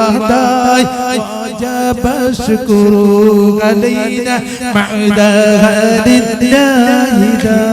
الوحداي وجب الشكر علينا مع دهر الداهداي.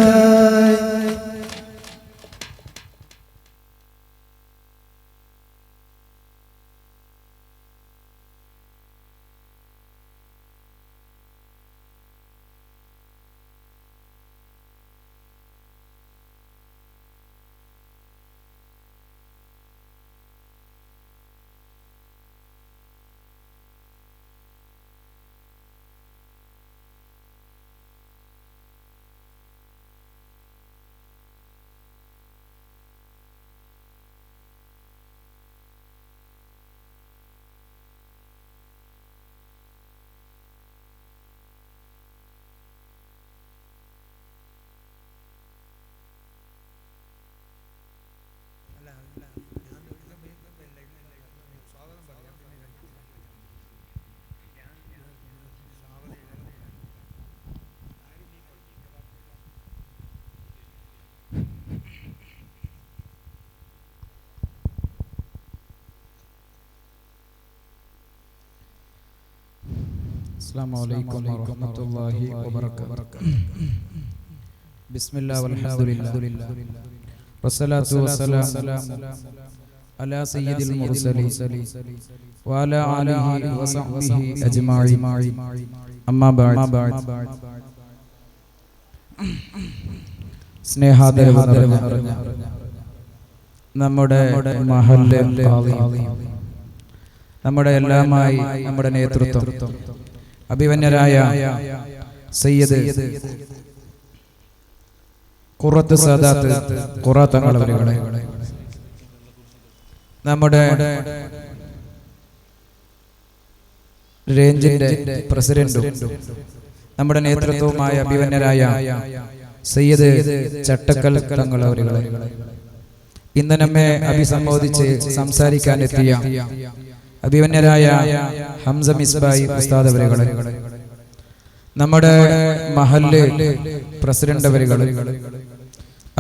السلام عليكم ورحمة الله وبركاته. بسم الله والحمد لله والصلاة والسلام على سيد المرسلين وعلى آله وصحبه أجمعين. أما بعد. സ്നേഹാദരവ് നമ്മുടെ മഹല്ല് നമ്മുടെ എല്ലാമായി നമ്മുടെ നേതൃത്വം അഭിവന്യരായ സയ്യിദ് ഖുറത്ത് സാദാത്ത് ഖുറാത്തങ്ങൾ അവരുടെ നമ്മുടെ റേഞ്ചിന്റെ പ്രസിഡന്റും നമ്മുടെ നേതൃത്വവുമായ അഭിവന്യരായ സയ്യിദ് ചട്ടക്കൽ തങ്ങൾ അവരുടെ ഇന്ന് നമ്മെ അഭിസംബോധിച്ച് സംസാരിക്കാനെത്തിയ അഭിവന്യരായ ഹംസ മിസ്ബായി ഉസ്താദ് അവരുടെ നമ്മുടെ മഹല്ല് പ്രസിഡന്റ് അവരുടെ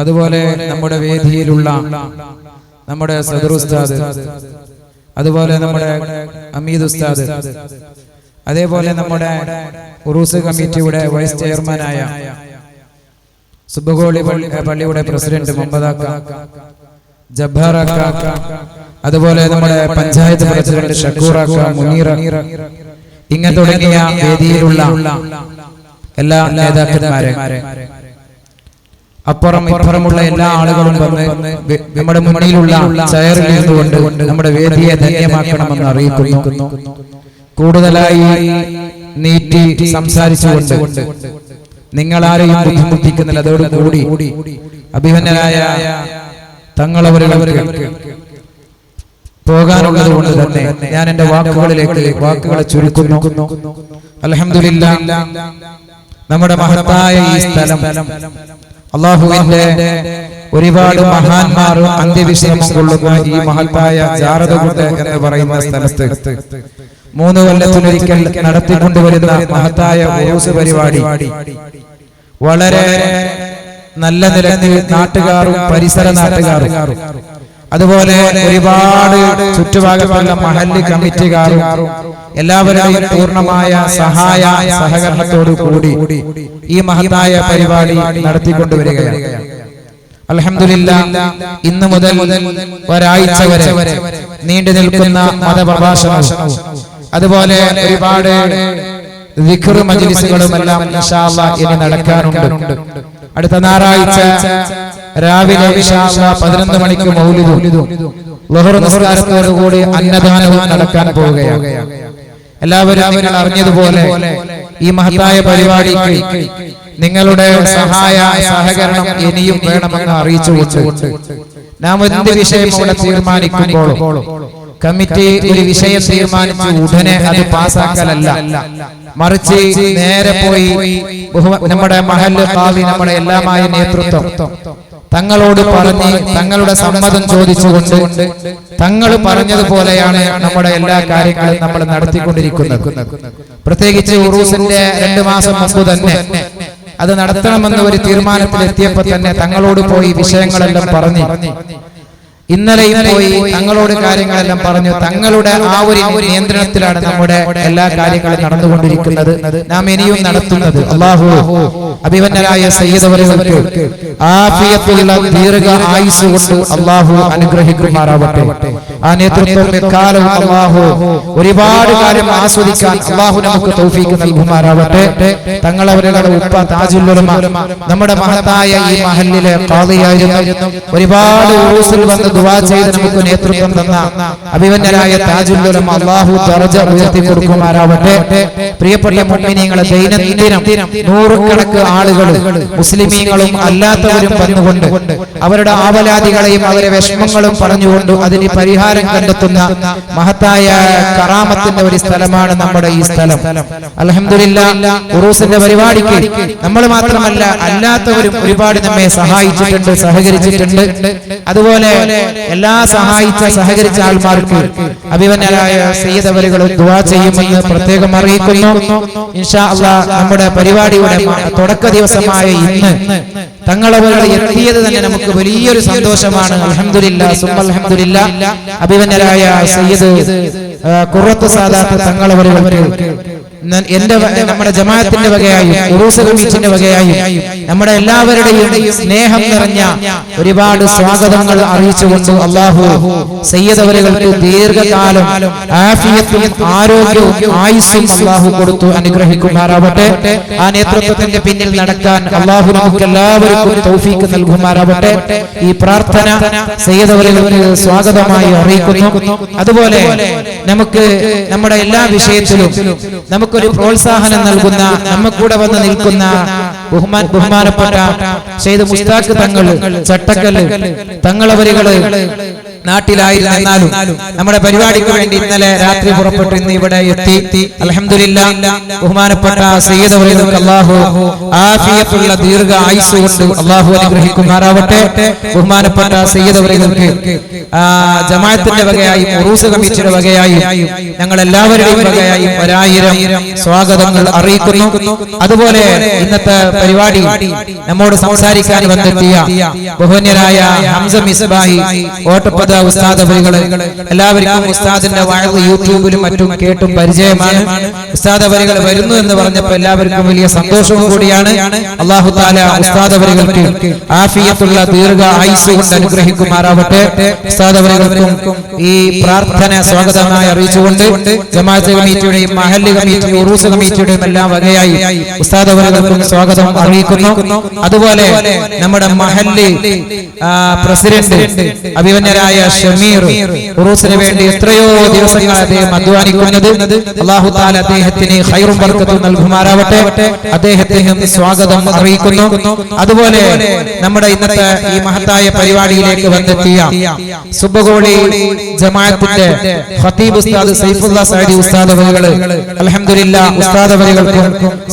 അതുപോലെ നമ്മുടെ വേദിയിലുള്ള നമ്മുടെ സദർ ഉസ്താദ് അതുപോലെ നമ്മുടെ അമീദ് ഉസ്താദ് അതേപോലെ നമ്മുടെ ഉറൂസ് കമ്മിറ്റിയുടെ വൈസ് ചെയർമാനായ സുബഗോളി പള്ളിയുടെ പ്രസിഡന്റ് മുഹമ്മദാക്ക ജബ്ബാറാക്ക അതുപോലെ നമ്മുടെ പഞ്ചായത്ത് പ്രസിഡന്റ് ഷക്കൂറാക്ക മുനീറ ഇങ്ങനെ തുടങ്ങിയ വേദിയിലുള്ള എല്ലാ നേതാക്കന്മാരെ അപ്പുറം ഇപ്പുറമുള്ള എല്ലാ ആളുകളും വന്ന് നമ്മുടെ മുന്നിലുള്ള ചെയറിൽ ഇരുന്നുകൊണ്ട് നമ്മുടെ വേദിയെ ധന്യമാക്കണമെന്ന് അറിയിക്കുന്നു. കൂടുതലായി നീട്ടി സംസാരിച്ചുകൊണ്ട് നിങ്ങളാരെയും ബുദ്ധിമുട്ടിക്കുന്നില്ല. അതോടുകൂടി അഭിമന്യരായ തങ്ങളവർക്ക് പോകാനുള്ളത് കൊണ്ട് തന്നെ ഞാൻ എന്റെ വാക്കുകളെ ചുരുക്കുന്നു. അൽഹംദുലില്ലാഹ്, നമ്മുടെ മഹത്തായ ഈ സ്ഥലം അല്ലാഹുവിന്റെ ഒരുപാട് മഹാന്മാർ അന്ത്യവിശ്രമം കൊള്ളുന്ന ഈ മഹത്തായ ജാറദുഖ് എന്ന് പറയുന്ന സ്ഥലത്ത് 3 കൊല്ലത്തിലൊരിക്കൽ നടത്തിക്കൊണ്ടുവരുന്ന മഹത്തായ ഉറൂസ് പരിപാടി വളരെ നല്ല നിലയിൽ നാട്ടുകാരും പരിസര നാട്ടുകാരും അതുപോലെ ഒരുപാട് ചുറ്റുഭാഗത്തുള്ള മഹല്ല് കമ്മിറ്റിക്കാരും എല്ലാവരുടെയും പൂർണ്ണമായ സഹായ സഹകരണത്തോടു കൂടി ഈ മഹത്തായ പരിപാടി നടത്തിക്കൊണ്ടുവരികയാണ്. അൽഹംദുലില്ലാഹ്, ഇന്നു മുതൽ ഒരാഴ്ച വരെ നീണ്ടു നിൽക്കുന്ന മതപ്രഭാഷണവും അതുപോലെ ഒരുപാട് ദിക്ർ മജ്ലിസുകളും എല്ലാം ഇൻഷാ അല്ലാഹ് ഇനി നടക്കാനുണ്ട്. അടുത്ത ഞായറാഴ്ച രാവിലെ ഇൻഷാ അല്ലാഹ് 11 മണിക്ക് മൗലിദും ളുഹർ നിസ്കാരത്തോടുകൂടി അന്നദാനവും നടക്കാൻ പോവുകയാണ്. എല്ലാവരും അറിഞ്ഞതുപോലെ ഈ മഹത്തായ പരിപാടിക്ക് നിങ്ങളുടെ സഹായ സഹകരണം ഇനിയും വേണമെന്ന് അറിയിച്ചുകൊണ്ട് നാം എന്ത് വിഷയം ഇവിടെ തീരുമാനിക്കുമ്പോഴും കമ്മിറ്റി ഒരു വിഷയം തീരുമാനിച്ചു ഉടനെ അത് പാസാക്കലല്ല, മറിച്ച് നേരെ പോയി നമ്മുടെ മഹല്ല് ഖാദി നമ്മുടെ എല്ലാമായ നേതൃത്വം തങ്ങളോട് പറഞ്ഞ് തങ്ങളുടെ സമ്മതം ചോദിച്ചുകൊണ്ട് തങ്ങൾ പറഞ്ഞതുപോലെയാണ് നമ്മുടെ എല്ലാ കാര്യങ്ങളും നമ്മൾ നടത്തിക്കൊണ്ടിരിക്കുന്നത്. പ്രത്യേകിച്ച് ഉറൂസിന്റെ 2 മാസം മുമ്പ് തന്നെ അത് നടത്തണമെന്ന ഒരു തീരുമാനത്തിലെത്തിയപ്പോൾ തന്നെ തങ്ങളോട് പോയി വിഷയങ്ങളെല്ലാം പറഞ്ഞ് ഇന്നലെയും പോയി തങ്ങളോട് കാര്യങ്ങളെല്ലാം പറഞ്ഞു. തങ്ങളുടെ ആ ഒരു നിയന്ത്രണത്തിലാണ് നമ്മുടെ എല്ലാ കാര്യങ്ങളും നടന്നുകൊണ്ടിരിക്കുന്നത്, നാം ഇനിയും നടത്തുന്നത്. അല്ലാഹു അഭിമന്യരായ സയ്യിദ് അവറുകൾക്ക് ആഫിയത്തുള്ള ദീർഘ ആയുസ് കൊണ്ട് അല്ലാഹു അനുഗ്രഹിക്കുമാറാവട്ടെ. ആ നേതൃത്വം എക്കാലവും അല്ലാഹു ഒരുപാട് കാര്യം ആസ്വദിക്കാൻ അല്ലാഹു നമുക്ക് തൗഫീഖ് നൽകുമാറാവട്ടെ. തങ്ങളവരുടെ ഉപ്പ താജുൽ ഉലമ നമ്മുടെ മഹത്തായ ഈ മഹല്ലിലെ ഖാദിയായിരുന്നു. ഒരുപാട് ഉറൂസിൽ വന്ന് ദുആ ചെയ്ത് നമുക്ക് നേതൃത്വം തന്ന അഭിമന്യരായ താജുൽ ഉലമ അല്ലാഹു ദർജ ഉയർത്തി കൊടുക്കുമാറാവട്ടെ. പ്രിയപ്പെട്ട മുഅ്മിനീങ്ങളെ, ദൈനംദിനം നൂറുകണക്ക് ആളുകൾ മുസ്ലിമീങ്ങളും അല്ലാത്തവരും വന്നുകൊണ്ട് അവരുടെ ആവലാദികളെയും അവരുടെ വിഷമങ്ങളും പറഞ്ഞുകൊണ്ട് അതിന് പരിഹാരം കണ്ടെത്തുന്ന മഹത്തായ കറാമത്തിന്റെ ഒരു സ്ഥലമാണ് നമ്മുടെ ഈ സ്ഥലം. അൽഹംദുലില്ലാഹ്, ഉറൂസിന്റെ പരിപാടിക്ക് നമ്മൾ മാത്രമല്ല അല്ലാത്തവരും ഒരുപാട് നമ്മെ സഹായിച്ചിട്ടുണ്ട്, സഹകരിച്ചിട്ടുണ്ട്. അതുപോലെ എല്ലാ സഹകരിച്ച ആൾമാർക്ക് അഭിമന്യരായ സയ്യിദ് അവറുകൾ ദുആ ചെയ്യുമെന്ന് പ്രത്യേകം അറിയിക്കുന്നു. ഇൻഷാ അല്ലാഹ് നമ്മുടെ പരിപാടിയുടെ തുടക്ക ദിവസമായ ഇന്ന് തങ്ങളവകൾ എത്തിയത് തന്നെ നമുക്ക് വലിയൊരു സന്തോഷമാണ്. അൽഹംദുലില്ലാഹ് സുമ്മ അൽഹംദുലില്ലാഹ്. അഭിമന്യരായ സയ്യിദ് ഖുറത്ത് സാദാത്ത് തങ്ങളവർക്ക് നമ്മുടെ ജമാഅത്തിന്റെ വകയായും ഉറൂസ് കമ്മിറ്റിയുടെ വകയായും നമ്മുടെ എല്ലാവരുടെയും സ്നേഹം നിറഞ്ഞ ഒരുപാട് സ്വാഗതങ്ങൾ അറിയിച്ചുകൊണ്ട് അല്ലാഹു സയ്യിദ് അവറുകൾക്ക് ദീർഘകാലം ആഫിയത്തും ആരോഗ്യവും ആയുസ്സും അല്ലാഹു കൊടുത്തു അനുഗ്രഹിക്കുമാറാവട്ടെ. ആ നേതൃത്വത്തിന്റെ പിന്നിൽ നടക്കാൻ അല്ലാഹു നമുക്ക് എല്ലാവർക്കും തൗഫീഖ് നൽകുമാറാവട്ടെ. ഈ പ്രാർത്ഥന സയ്യിദ് അവറുകൾക്ക് സ്വാഗതമായി അറിയിക്കുന്നു. അതുപോലെ നമുക്ക് നമ്മുടെ എല്ലാ വിഷയത്തിലും നമുക്കൊരു പ്രോത്സാഹനം നൽകുന്ന, നമ്മക്കൂടെ വന്ന് നിൽക്കുന്ന ബഹുമാനപ്പെട്ട സയ്യിദ് മുസ്താഖ് തങ്ങൾ ചട്ടക്കല് തങ്ങളവരുകള് നാട്ടിലായിരുന്നാലും നമ്മുടെ പരിപാടിക്ക് വേണ്ടി ഇന്നലെ രാത്രി പുറപ്പെട്ടു ഇന്ന് ഇവിടെ എത്തി. അൽഹംദുലില്ലാഹ്, ബഹുമാനപ്പെട്ട സയ്യിദ് അവറുകൾക്ക് അല്ലാഹു ആഫിയത്തുള്ള ദീർഘ ആയുസ് കൊണ്ട് അല്ലാഹു അനുഗ്രഹിക്കുമാറാവട്ടെ. ബഹുമാനപ്പെട്ട സയ്യിദ് അവറുകൾക്ക് ജമാഅത്തിന്റെ വകയായും ഉറൂസ് കമ്മിറ്റിയുടെ വകയായും ഞങ്ങൾ എല്ലാവരുടെയും വകയായും 1000 സ്വാഗതങ്ങൾ അറിയിക്കുന്നു. അതുപോലെ ഇന്നത്തെ പരിപാടി നമ്മോട് സംസാരിക്കാൻ വന്നെത്തിയ ബഹുമാന്യരായ ഹംസ മിസ്ബാഹി ഓട്ടപ്പദ ഉസ്താദ് അവറുകൾ, എല്ലാവർക്കും ഉസ്താദിന്റെ വഅദ് യൂട്യൂബിലും മറ്റും കേട്ടും പരിചയമാണ്. ഉസ്താദ് അവറുകൾ വരുന്നു എന്ന് പറഞ്ഞപ്പോൾ എല്ലാവർക്കും വലിയ സന്തോഷവും കൂടിയാണ്. അല്ലാഹു തആല ഉസ്താദ് അവറുകൾക്ക് ആഫിയത്തുള്ള ദീർഘ ആയുസ് കൊണ്ട് അനുഗ്രഹിക്കുമാറാവട്ടെ. ഉസ്താദ് അവറുകൾക്കും ഈ പ്രാർത്ഥന സ്വാഗതമായി അറിയിച്ചുകൊണ്ട് ജമാഅത്ത് കമ്മിറ്റിയുടെയും മഹല്ല് കമ്മിറ്റിയുടെയും ഉറൂസ് കമ്മിറ്റിയുടെയും എല്ലാം വകയായി ഉസ്താദ് അവറുകൾക്കും സ്വാഗതം അറിയിക്കുന്നു. അതുപോലെ നമ്മുടെ മഹല്ല് പ്രസിഡന്റ് അഭിമന്യരായ ഷമീർ ഉറൂസിന് വേണ്ടി എത്രയോ ദിവസങ്ങൾ അദ്ദേഹം അധ്വാനിക്കുന്നത്, അല്ലാഹു തആല അദ്ദേഹത്തിന് ഖൈറും ബർക്കത്തും നൽകുമാറാവട്ടെ. അദ്ദേഹത്തിന് സ്വാഗതം അറിയിക്കുന്നു. അതുപോലെ നമ്മുടെ ഇന്നത്തെ ഈ മഹത്തായ പരിപാടിയിലേക്ക് വന്നെത്തിയ സുബ്ബഗോളി ജമാഅത്തിന്റെ ഖതീബ് ഉസ്താദ് സൈഫുല്ലാ സഅദി ഉസ്താദ് അവറുകൾ, അൽഹംദുലില്ലാഹ് ഉസ്താദ് അവറുകൾക്കും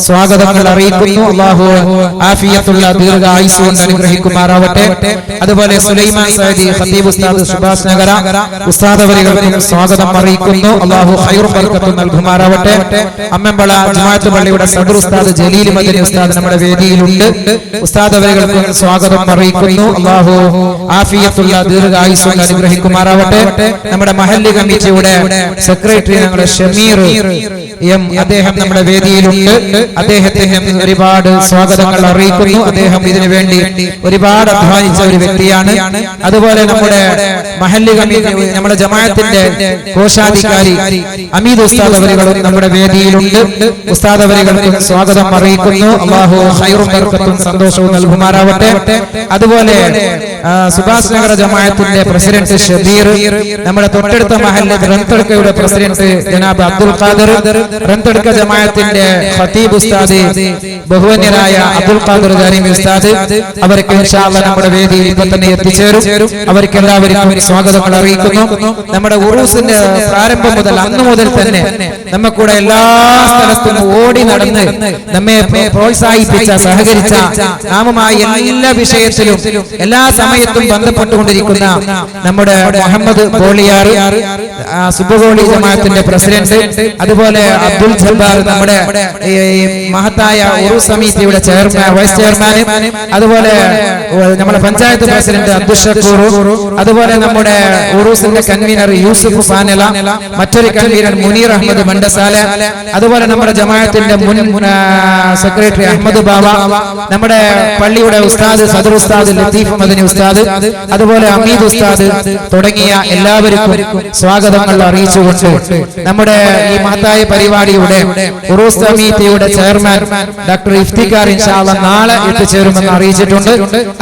സ്വാഗതങ്ങൾ അറിയിക്കുന്നു. അല്ലാഹു ആഫിയത്തുള്ള ദീർഘ ആയുസ് കൊണ്ട് അനുഗ്രഹിക്കുമാറാവട്ടെ. അതുപോലെ സുലൈമാൻ സഅദി ഖതീബ് ഉസ്താദ് സുഭാഷ് നഗര ഉസ്താദ് അവറുകൾക്കും സ്വാഗതം അറിയിക്കുന്നു. അല്ലാഹു ഖൈറും ബർക്കത്തും നൽകുമാറാവട്ടെ. അമ്മമ്പള ജമാഅത്ത് പള്ളിയുടെ സദർ ഉസ്താദ് ജലീൽ മദനി ഉസ്താദ് നമ്മുടെ വേദിയിലുണ്ട്. ഉസ്താദ് അവറുകൾക്കും സ്വാഗതം അറിയിക്കുന്നു. അല്ലാഹു ആഫിയത്തുള്ള ദീർഘ ആയുസ് കൊണ്ട് അനുഗ്രഹിക്കുമാറാവട്ടെ. നമ്മുടെ മഹല്ല് കമ്മിറ്റിയുടെ സെക്രട്ടറി ഞങ്ങളുടെ ഷമീർ എം, അദ്ദേഹം നമ്മുടെ വേദിയിലുണ്ട്. അദ്ദേഹത്തിന് ഒരുപാട് സ്വാഗതങ്ങൾ അറിയിക്കുന്നു. അദ്ദേഹം ഇതിനു വേണ്ടി ഒരുപാട് അധ്വാനിച്ച ഒരു വ്യക്തിയാണ്. അതുപോലെ നമ്മുടെ മഹല്ല് കമ്മിറ്റി നമ്മുടെ ജമാഅത്തിന്റെ കോശാധികാരി അമീദ് ഉസ്താദ് അവറുകളും നമ്മുടെ വേദിയിലുണ്ട്. ഉസ്താദ് അവറുകൾക്കും സ്വാഗതം അറിയിക്കുന്നു. അല്ലാഹു ഖൈറും ബർക്കത്തും സന്തോഷവും നൽകുമാറാവട്ടെ. അതുപോലെ സുഭാഷ് നഗർ ജമാഅത്തിന്റെ പ്രസിഡന്റ് ഷബീർ, നമ്മുടെ തൊട്ടടുത്ത മഹല്ല് റന്തടുക്കയുടെ പ്രസിഡന്റ് ജനാബ് അബ്ദുൽ ഖാദർ, റന്തടുക്ക ജമാഅത്തിന്റെ ഖതീബ് ഉസ്താദ് ബഹുവന്യരായ അബ്ദുൽ ഖാദർ ഗാരിമി ഉസ്താദ്, അവർക്ക് ഇൻഷാ അല്ലാഹ് നമ്മുടെ വേദിയിൽ ഇപ്പോൾ തന്നെ എത്തിച്ചേരും. അവർക്ക് എല്ലാവർക്കും സ്വാഗതങ്ങൾ അറിയിക്കുന്നു. നമ്മുടെ ഉറൂസിന്റെ പ്രാരംഭം മുതൽ അന്ന് മുതൽ തന്നെ നമ്മക്കൂടെ എല്ലാ സ്ഥലത്തും ഓടി നടന്ന് നമ്മെ പ്രോത്സാഹിപ്പിച്ച, സഹകരിച്ച, നാമുമായി എല്ലാ വിഷയത്തിലും എല്ലാ സമയത്തും ബന്ധപ്പെട്ടുകൊണ്ടിരിക്കുന്ന നമ്മുടെ മുഹമ്മദ് ബോളിയാർ, സുബഹോളി ജമാഅത്തിന്റെ പ്രസിഡന്റ്, അതുപോലെ അബ്ദുൽ ജബ്ബാർ നമ്മുടെ മഹത്തായ ഉറൂസ് സമിതിയുടെ വൈസ് ചെയർമാൻ, അതുപോലെ നമ്മുടെ പഞ്ചായത്ത് പ്രസിഡന്റ് അബ്ദുൽ ഷക്കൂർ, അതുപോലെ നമ്മുടെ ഉറൂസിന്റെ കൺവീനർ യൂസുഫ് ഫാനല, മറ്റൊരു കൺവീനർ മുനീർ അഹമ്മദ് മണ്ടസാല, അതുപോലെ നമ്മുടെ ജമാഅത്തിന്റെ മുൻ സെക്രട്ടറി അഹമ്മദ് ബാബ, നമ്മുടെ പള്ളിയുടെ ഉസ്താദ് സദർ ഉസ്താദ് ലത്തീഫ് മദനി ഉസ്താദ്, അതുപോലെ അമീദ് ഉസ്താദ് തുടങ്ങിയ എല്ലാവർക്കും സ്വാഗതങ്ങൾ അറിയിച്ചുകൊണ്ട് നമ്മുടെ ഈ മഹത്തായ പരിപാടിയുടെ ഉറൂസ് സമിതിയുടെ ചെയർമാൻ ഡോക്ടർ ഇഫ്തിഖാർ ഇൻഷാ അല്ലാഹ് നാളെ എത്തിച്ചേരുമെന്ന് അറിയിച്ചിട്ടുണ്ട്.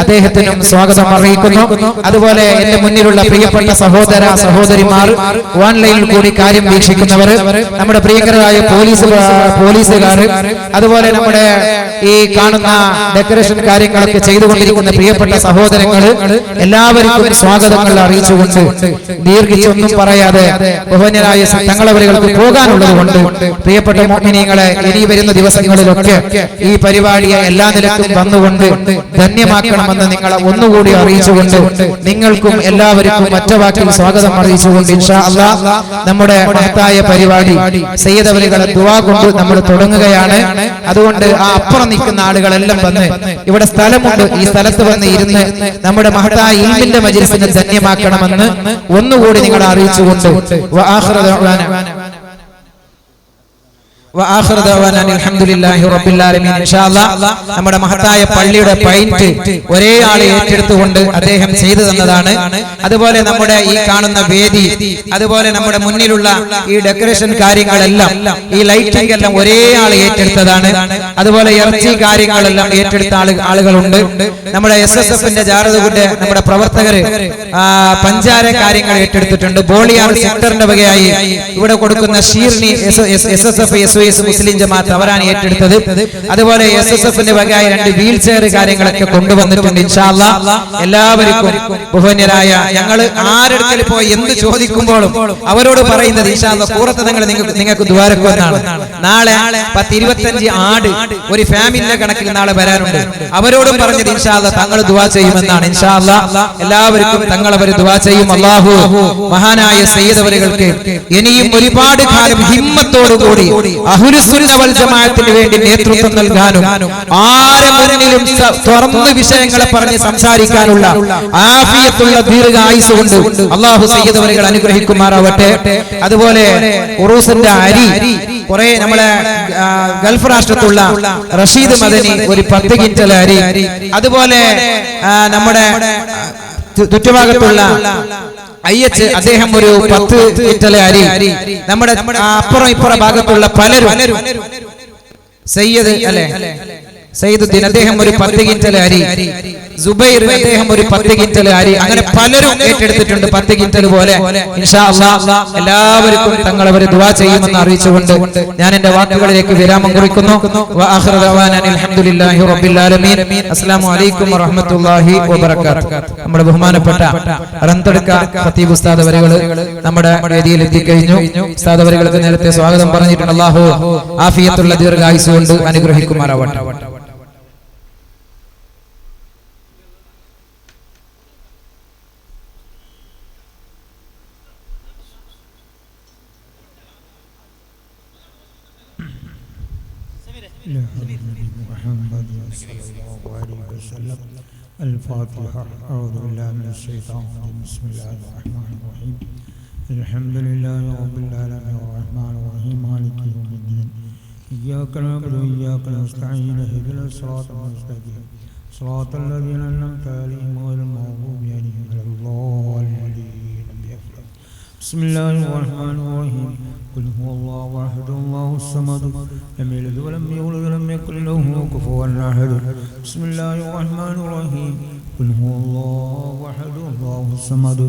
അദ്ദേഹത്തിനും സ്വാഗതം അറിയിക്കുന്നു. അതുപോലെ എന്റെ മുന്നിലുള്ള പ്രിയപ്പെട്ട സഹോദര സഹോദരിമാർ, ഓൺലൈനിൽ കൂടി കാര്യം വീക്ഷിക്കുന്നവർ, നമ്മുടെ പ്രിയങ്കരായ പോലീസുകാർ, അതുപോലെ നമ്മുടെ ഈ കാണുന്ന ഡെക്കറേഷൻ കാര്യങ്ങളൊക്കെ ചെയ്തുകൊണ്ടിരിക്കുന്ന പ്രിയപ്പെട്ട സഹോദരങ്ങൾ, എല്ലാവർക്കും സ്വാഗതങ്ങൾ അറിയിച്ചുകൊണ്ട് ദീർഘിച്ചൊന്നും പറയാതെ ബഹുമാന്യരായ തങ്ങളവരുകൾക്ക് പോകാനുള്ളത് കൊണ്ട് പ്രിയപ്പെട്ട മുഅ്മിനീങ്ങളെ, ഇനി വരുന്ന ദിവസങ്ങളിലൊക്കെ ഈ പരിപാടിയെ എല്ലാ നിലക്കും വന്നുകൊണ്ട് ധന്യമാക്കണമെന്ന് നിങ്ങളെ ഒന്നുകൂടി അറിയിച്ചുകൊണ്ട് നിങ്ങൾക്കും എല്ലാവർക്കും ഒറ്റവാക്കിൽ സ്വാഗതം അറിയിച്ചുകൊണ്ട് ഇൻഷാ അല്ലാഹ് നമ്മുടെ മഹത്തായ പരിപാടി സയ്യിദ് അവരുകളെ ദുആ കൊണ്ട് നമ്മൾ തുടങ്ങുകയാണ്. അതുകൊണ്ട് ആ അപ്പുറം നിൽക്കുന്ന ആളുകളെല്ലാം വന്ന്, ഇവിടെ സ്ഥലമുണ്ട്, ഈ സ്ഥലത്ത് വന്ന് ഇരുന്ന് നമ്മുടെ മഹത്തായ ഇൽമിന്റെ മജ്‌ലിസിനെ ധന്യമാക്കണമെന്ന് ഒന്നുകൂടി നിങ്ങളെ അറിയിച്ചുകൊണ്ട് നമ്മുടെ മഹത്തായ പള്ളിയുടെ പൈന്റ് ഒരേ ആളെ ഏറ്റെടുത്തുകൊണ്ട് അദ്ദേഹം ചെയ്തു തന്നതാണ്. അതുപോലെ നമ്മുടെ ഈ കാണുന്ന വേദി, അതുപോലെ നമ്മുടെ മുന്നിലുള്ള ഈ ഡെക്കറേഷൻ കാര്യങ്ങളെല്ലാം, ഈ ലൈറ്റിംഗ് എല്ലാം ഒരേ ആളെ ഏറ്റെടുത്തതാണ്. അതുപോലെ ഇറച്ചി കാര്യങ്ങളെല്ലാം ഏറ്റെടുത്ത ആളുകളുണ്ട്. നമ്മുടെ SSFന്റെ ജാറതുകൊണ്ട് നമ്മുടെ പ്രവർത്തകര് പഞ്ചാര കാര്യങ്ങൾ ഏറ്റെടുത്തിട്ടുണ്ട്. ബോളിയാർ സെക്ടറിന്റെ വകയായി ഇവിടെ കൊടുക്കുന്ന ഷീർണി SSF മുസ്ലിം ജമാഅത്ത് അവരാണ് ഏറ്റെടുത്തത്. അതുപോലെ SSFന്റെ വകയായി 2 വീൽ ചെയർ കാര്യങ്ങളൊക്കെ കൊണ്ടുവന്നിട്ടുണ്ട്. ഇൻഷാ അല്ലാഹ് എല്ലാവർക്കും ബഹുമാന്യരായ ഞങ്ങൾ ആരെടുക്കൽ പോയി എന്ത് ചോദിക്കുമ്പോഴും അവരോട് പറയുന്നത് ഇൻഷാ അല്ലാഹ് കൂറത്ത് നിങ്ങൾക്ക് ദ്വാരക്കുമെന്നാണ്. നാളെ 10-25 ആട് ഒരു ഫാമിലിയുടെ കണക്കിൽ നാളെ വരാനുണ്ട്. അവരോടും പറഞ്ഞത് ഇൻഷാ അല്ലാഹ് തങ്ങൾ ദുആ ചെയ്യുമെന്നാണ്. ഇൻഷാ അല്ലാഹ് എല്ലാവർക്കും തങ്ങളവർ ദുആ ചെയ്യും. അല്ലാഹു മഹാനായ സയ്യിദ് അവരുകൾക്ക് ഇനിയും ഒരുപാട് കാലം ഹിമ്മത്തോടുകൂടി അഹ്ലുസുന്ന വൽ ജമാഅത്തിന് വേണ്ടി നേതൃത്വം നൽകാനും ആരെ മുന്നിലും തുറന്ന വിഷയങ്ങളെ പറഞ്ഞ് സംസാരിക്കാനുള്ള ആഫിയത്തുള്ള ദീർഘായുസ് കൊണ്ട് അല്ലാഹു സയ്യിദ് അവരുകൾ അനുഗ്രഹിക്കുമാറാവട്ടെ. അതുപോലെ ഉറൂസിന്റെ അരി കുറെ നമ്മളെ ഗൾഫ് രാഷ്ട്രത്തുള്ള റഷീദ് മദനി ഒരു 10 കിൻറ്റൽ അരി, അതുപോലെ നമ്മുടെ ചുറ്റുഭാഗത്തുള്ള അദ്ദേഹം ഒരു 10 കിൻറ്റൽ അരി, നമ്മുടെ അപ്പുറം ഇപ്പുറം ഭാഗത്തുള്ള പലരും സയ്യിദുദ്ദീൻ അദ്ദേഹം ഒരു 10 കിൻറ്റൽ അരി, സുബൈർ അദ്ദേഹം ഒരു 10 കിൻറ്റൽ അരി, അങ്ങനെ പലരും ഏറ്റെടുത്തിട്ടുണ്ട് 10 കിൻറ്റൽ പോലെ. ഇൻഷാ അല്ലാഹ് എല്ലാവർക്കും തങ്ങളവർ ദുആ ചെയ്യുമെന്ന് അറിയിച്ചുകൊണ്ട് ഞാൻ എന്റെ വാക്കുകളിലേക്ക് വിരാമം കുറിക്കുന്നു. വആഖിറു ദഅവാനാ അൽഹംദുലില്ലാഹി റബ്ബിൽ ആലമീൻ. അസ്സലാമു അലൈക്കും വറഹ്മത്തുള്ളാഹി വബറകാതുഹു. നമ്മുടെ ബഹുമാനപ്പെട്ട റന്തടുക്ക ഖതീബ് ഉസ്താദ് അവരുകൾ നമ്മുടെ വേദിയിൽ എത്തിക്കഴിഞ്ഞു. ഉസ്താദ് അവരുകൾക്ക് നേരത്തെ സ്വാഗതം പറഞ്ഞിട്ടുണ്ട്. അല്ലാഹു ആഫിയത്തുള്ള ദീർഘായുസ് കൊണ്ട് അനുഗ്രഹിക്കുമാറാവട്ടെ. محمد صلى الله عليه وسلم. الفاتحة. أعوذ بالله من الشيطان الرجيم. بسم الله الرحمن الرحيم. الحمد لله رب العالمين الرحمن الرحيم مالك يوم الدين. إياك نعبد وإياك نستعين. اهدنا الصراط المستقيم صراط الذين أنعمت عليهم غير المغضوب عليهم ولا الضالين. بسم الله الرحمن الرحيم. قل هو الله أحد الله الصمد لم يلد ولم يولد ولم يكن له كفوا أحد. بسم الله الرحمن الرحيم. قل هو الله أحد الله الصمد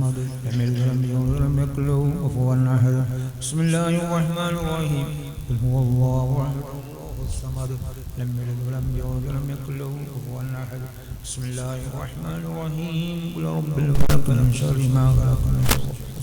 لم يلد ولم يولد ولم يكن له كفوا أحد. بسم الله الرحمن الرحيم. قل هو الله أحد الله الصمد لم يلد ولم يولد ولم يكن له كفوا أحد. بسم الله الرحمن الرحيم. قل رب الفلق من شر ما خلق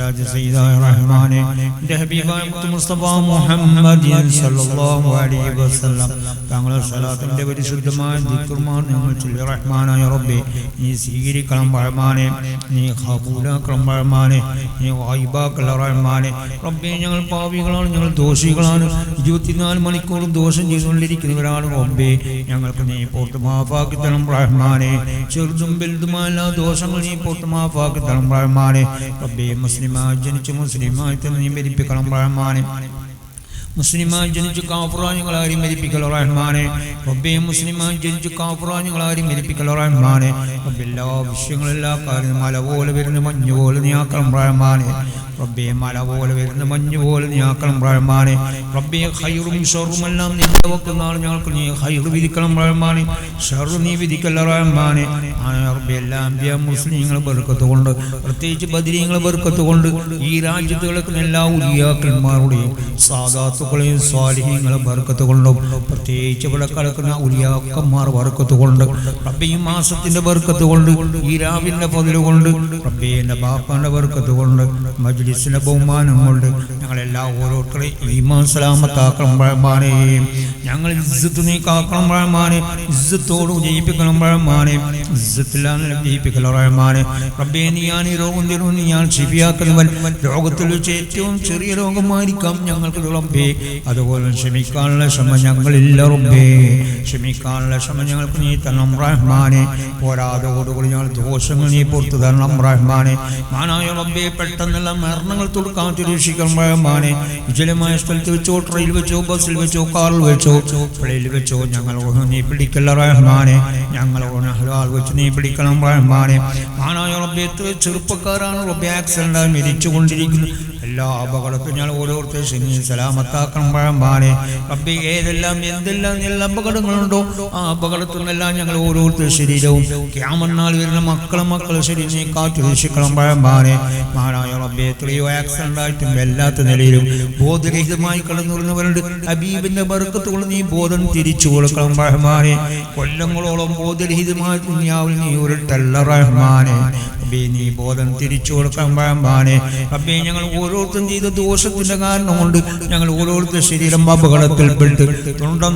രാജ സയ്യിദായ റഹ്മാനെ നിന്റെ ഹബീബായ മുസ്തഫ മുഹമ്മദ് സല്ലല്ലാഹു അലൈഹി വസല്ലം തങ്ങളുടെ സ്വലാത്തിന്റെ പരിശുദ്ധമായ ദിക്റുമാൻ ഞങ്ങൾ ചൊല്ലി റഹ്മാനായ റബ്ബേ നീ സ്വീകരിക്കണം റഹ്മാനെ നീ ഖബൂലാക്കണം റഹ്മാനെ നീ വായിബാക്കൽ റഹ്മാനെ റബ്ബേ ഞങ്ങൾ പാപികളാണ് ഞങ്ങൾ ദോഷികളാണ് 24 മണിക്കൂർ ദോഷം ചെയ്തുകൊണ്ടിരിക്കുന്നവരാണ് റബ്ബേ ഞങ്ങൾക്ക് നീ പുറത്ത് മാഫാക്കി തരണം റഹ്മാനെ ചെറുതും വലുതുമായ എല്ലാ ദോഷങ്ങൾ നീ പുറത്ത് മാഫാക്കി തരണം റഹ്മാനെ റബ്ബേ മുസ്ലിമായി ജനിച്ച് മുസ്ലിമായി തന്നെ നീ മരിപ്പിക്കണം റഹ്മാനെ മുസ്ലിമായി ജനിച്ച് കാഫിറായി ഞങ്ങൾ ആരും മരിപ്പിക്കലോ റഹ്മാനെ റബ്ബേ മുസ്ലിമായി ജനിച്ച് കാഫിറായി ഞങ്ങൾ ആരും മരിപ്പിക്കലോ റഹ്മാനെ റബ്ബേ എല്ലാ വിഷയങ്ങളും എല്ലാ കാര്യങ്ങളും മല പോലെ വരുന്ന മഞ്ഞ് പോലെ നീ ആക്കണം റഹ്മാനെ റബ്ബേ മല പോലെ വരുന്ന മഞ്ഞ് പോലെ നീ ആക്കണം റഹ്മാനെ റബ്ബേ ഖൈറും ഷർറും എല്ലാം നിന്റെ വക്കലാണ് ഞങ്ങൾക്ക് നീ ഖൈർ വിധിക്കണം റഹ്മാനെ ഷർറ് നീ വിധിക്കല്ല റഹ്മാനെ റബ്ബേ എല്ലാ അംബിയ മുസ്ലിങ്ങൾ ബർക്കത്ത് കൊണ്ട് പ്രത്യേകിച്ച് ബദരീങ്ങൾ ബർക്കത്ത് കൊണ്ട് ഈ രാജ്യത്ത് കിടക്കുന്ന എല്ലാ ഉലിയാക്കന്മാരുടെയും സാദാത്തുകളെയും സ്വാലിഹീങ്ങളെ ബർക്കത്ത് കൊണ്ടും പ്രത്യേകിച്ച് ഇവിടെ കിടക്കുന്ന ഉലിയാക്കന്മാർ ബർക്കത്ത് കൊണ്ട് റബ്ബേ ഈ മാസത്തിന്റെ ബർക്കത്ത് കൊണ്ട് ഈ രാവിന്റെ പതില് കൊണ്ട് റബ്ബേ എന്റെ ബാപ്പാന്റെ ബർക്കത്ത് കൊണ്ട് മജ്ലിസിന്റെ ബഹുമാനം കൊണ്ട് ഞങ്ങളെല്ലാം ഓരോരുത്തരെയും ഈമാൻ സലാമത്താക്കണം റഹ്മാനെ ഞങ്ങൾ ഇസ്സത്ത് നീ കാക്കണം റഹ്മാനെ ഇസ്സത്തോട് ജയിപ്പിക്കണം റഹ്മാനെ ഇസ്സത്തിലാണ് ജയിപ്പിക്കണം റഹ്മാനെ റബ്ബേ നീയാണ് ഈ രോഗം തരുന്നു നീയാണ് ശിഫിയാക്കുന്നവൻ രോഗത്തിൽ വെച്ച് ഏറ്റവും ചെറിയ രോഗമായിരിക്കാം ഞങ്ങൾക്ക് റബ്ബേ അതുപോലെ ക്ഷമിക്കാനുള്ള ക്ഷമ ഞങ്ങളില്ല റബ്ബേ ക്ഷമിക്കാനുള്ള ക്ഷമ ഞങ്ങൾക്ക് നീ തരണം റഹ്മാനെ പോരാതോടുകൂടി ഞങ്ങൾ ദോഷങ്ങൾ നീ പുറത്തു തരണം റഹ്മാനെ മാനായ റബ്ബേ പെട്ടെന്നുള്ള മരണങ്ങൾ തൊടുക്കാൻ രക്ഷിക്കണം റഹ്മാനെ വിജലമായ സ്ഥലത്ത് വെച്ചോ ട്രെയിനിൽ വെച്ചോ ബസ്സിൽ വെച്ചോ കാറിൽ വെച്ചോ പ്ലെയിനിൽ വെച്ചോ ഞങ്ങളോട് നീ പിടിക്കല്ല റഹ്മാനെ ഞങ്ങളോട് ഹലാൽ വെച്ച് നീ പിടിക്കണം റഹ്മാനെ മാനായ റബ്ബേ എത്ര ചെറുപ്പക്കാരാണ് റബ്ബേ ആക്സിഡന്റായി മരിച്ചുകൊണ്ടിരിക്കുന്നു എല്ലാ അപകടത്തിലും ഞാൻ ഓരോരുത്തരും സലാമത്താക്കണം റഹ്മാനെ റബ്ബേ ഏതെല്ലാം എന്തെല്ലാം എല്ലാ അപകടങ്ങളുണ്ടോ ആ അപകടത്തിൽ നിന്നെല്ലാം ഞങ്ങൾ ഓരോരുത്തരുടെ ശരീരവും ഖിയാമത്ത് വരുന്ന മക്കളെ ശരീരം നീ കാത്തു രക്ഷിക്കണം റഹ്മാനെ മാനായ റബ്ബേ എത്രയോ ആക്സിഡന്റ് ആയിട്ടും എല്ലാത്ത നിലയിലും ബോധരഹിതമായി കടന്നുവരുന്നവരുണ്ട് ഹബീബിന്റെ ബർക്കത്ത് കൊണ്ട് നീ ബോധം തിരിച്ചു കൊടുക്കണം റഹ്മാനെ കൊല്ലങ്ങളോളം ബോധരഹിതമായി ദുനിയാവിൽ നീ ഉരുട്ടല്ല റഹ്മാനെ റബ്ബേ നീ ബോധം തിരിച്ചു കൊടുക്കണം റഹ്മാനെ റബ്ബേ ഞങ്ങൾ ഓരോരുത്തരും ചെയ്ത ദോഷത്തിന്റെ കാരണം കൊണ്ട് ഞങ്ങൾ ഓരോരുത്തരുടെ ശരീരം അപകടത്തിൽപ്പെട്ട്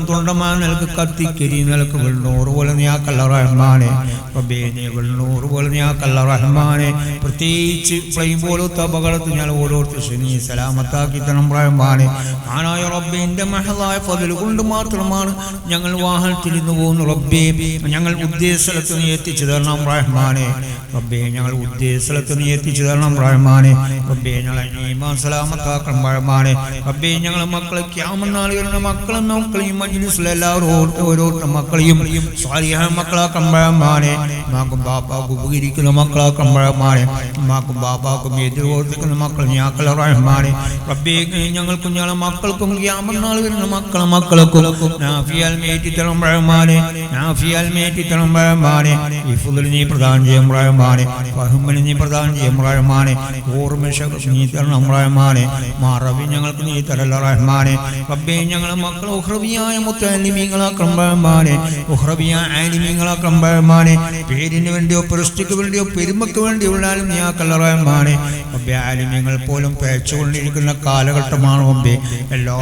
തുണ്ടമായ നിലക്ക് കത്തിക്കരി നിലക്ക് വെള്ളൂറ് പോലെ നീ ആക്കല്ല റഹ്മാനെ റബ്ബേ നീ വെള്ളൂറ് പോലെ നീ ആക്കല്ല റഹ്മാനെ പ്രത്യേകിച്ച് ഫ്ലൈം പോലത്തെ അപകടത്തിൽ ഞങ്ങൾ ഓരോരുത്തരും നീ സലാമത്താക്കി തരണം റഹ്മാനെ ആനായ റബ്ബിന്റെ മഹലായ ഫദ്ൽ കൊണ്ട് മാത്രമാണ് ഞങ്ങൾ വാഹനത്തിലിരുന്ന് പോകുന്നു റബ്ബേ ഞങ്ങൾ ഉദ്ദേശസ്ഥലത്ത് നീ എത്തിച്ചു തരണം റഹ്മാനെ റബ്ബേ ഞങ്ങൾ ഉദ്ദേശസ്ഥലത്ത് നീ എത്തിച്ചു തരണം റഹ്മാനെ റബ്ബേ ഞങ്ങളെ ഈമാൻ സലാമത്താക്കണം റഹ്മാനെ റബ്ബേ ഞങ്ങളെ മക്കളെ ഖിയാമത്ത് നാളിൽ വരുന്ന മക്കളെയും മജ്ലിസിലെ എല്ലാവരും ഓരോരുത്തരുടെ മക്കളെയും സ്വാലിഹായ മക്കളാക്കണം റഹ്മാനെ മാക്കും ബാപ്പാക്കും ഉപകരിക്കുന്ന മക്കളാക്കണം റഹ്മാനെ മാക്കും ബാപ്പാക്കും എതിർവർത്തിക്കുന്ന മക്കൾ ഞാക്കള റഹ്മാനെ റബ്ബേ ഞങ്ങൾക്കും ഞങ്ങളെ മക്കൾക്കും ഖിയാമത്ത് നാളിൽ വരുന്ന മക്കൾക്കും നാഫിയാൽ മേറ്റി തരണം റഹ്മാനെ നാഫിയാൽ മേറ്റി തരണം റഹ്മാനെ ഇഫ്ദൽ നീ പ്രദാനം ചെയ്യും റഹ്മാനെ ഫഹ്മിന് നീ പ്രദാനം ചെയ്യും റഹ്മാനെ ഓർമ്മ നീ തരണം റഹ്മാനെ മാറവി ഞങ്ങൾക്ക് നീ തരല്ല റഹ്മാനെ റബ്ബേ ഞങ്ങളെ മക്കൾ ഉഖ്റവിയായ മുത്തഅല്ലിമീങ്ങളാക്കണം റഹ്മാനെ ഉഖ്റവിയായ ആലിമീങ്ങളാക്കണം റഹ്മാനെ പേരിന് വേണ്ടിയോ പ്രസ്തിക്ക് വേണ്ടിയോ പെരുമക്ക് വേണ്ടിയോ ഉള്ളാലും നീ ആക്കല്ല റഹ്മാനെ റബ്ബേ ആലിമീങ്ങൾ പോലും പേച്ചുകൊണ്ടിരിക്കുന്ന കാലഘട്ടമാണ് റബ്ബേ എല്ലാ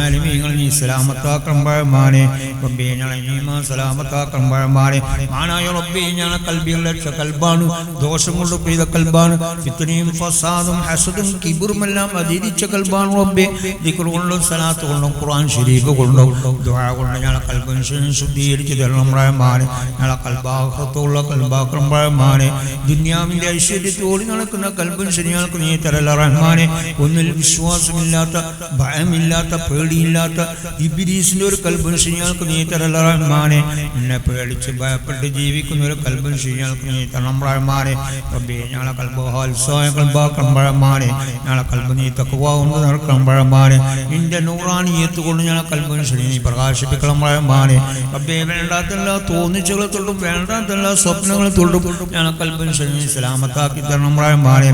ആലിമീങ്ങൾ നീ സലാമത്താക്കണം റഹ്മാനെ റബ്ബേ ഞങ്ങളെ ഈമാൻ സലാമത്താക്കണം റഹ്മാനെ മാനായ റബ്ബേ ഞങ്ങളെ കൽബികളുടെ കൽബാണ് ദോഷം കൊണ്ട് പെയ്ത കൽബാണ് ഫിത്നയും ഫസാദും ഹസദും കിബറുമെല്ലാം അതിരിച്ച കൽബാണ് റബ്ബേ ദിക്ർ കൊണ്ടും സലാത്ത് കൊണ്ടും ഖുർആൻ ശരീഫ് കൊണ്ടും ദുആ കൊണ്ട് ഞങ്ങളെ കൽബിനെ ശുദ്ധീകരിച്ച് തരണം റഹ്മാനെ ഞങ്ങളെ കൽബാഹത്തുള്ള കൽബാക്കണം റഹ്മാനെ ദുനിയാവിന്റെ ഐശ്വര്യത്തോട് നടക്കുന്ന കൽബിന് ശരിയാൾക്ക് നീ തരല്ല റഹ്മാനെ ഒന്നിൽ വിശ്വാസമില്ലാത്ത ഭയമില്ലാത്ത പേടിയില്ലാത്ത ഇബ്ലീസിന്റെ ഒരു കൽബിന് ശരിയാൾക്ക് നീ തരല്ല റഹ്മാനെ എന്നെ പേടിച്ച് ഭയപ്പെട്ട് ജീവിക്കുന്ന ഒരു കൽബിന് ശരിയാൾക്ക് നീ തരണം റഹ്മാനെ റബ്ബേ ഞങ്ങളെ കൽബ് ഹാൽസായ കൽബാക്കണം റഹ്മാനെ ഞങ്ങളെ കൽബ് നീ തഖ്വ കൊണ്ട് നടക്കണം റഹ്മാനെ നിന്റെ നൂറാനിയത്ത് കൊണ്ട് ഞങ്ങളെ കൽബിന് ശരി നീ പ്രകാശിപ്പിക്കണം റഹ്മാനെ റബ്ബേ വേണ്ടാത്തെല്ലാ തോന്നിച്ചുകളെ തൊട്ടും വേണ്ടാത്തെല്ലാ സ്വപ്നങ്ങളെ തൊട്ടും ഞങ്ങളെ കൽബിന് ശരി നീ സലാമത്താക്കി തരണം റഹ്മാനെ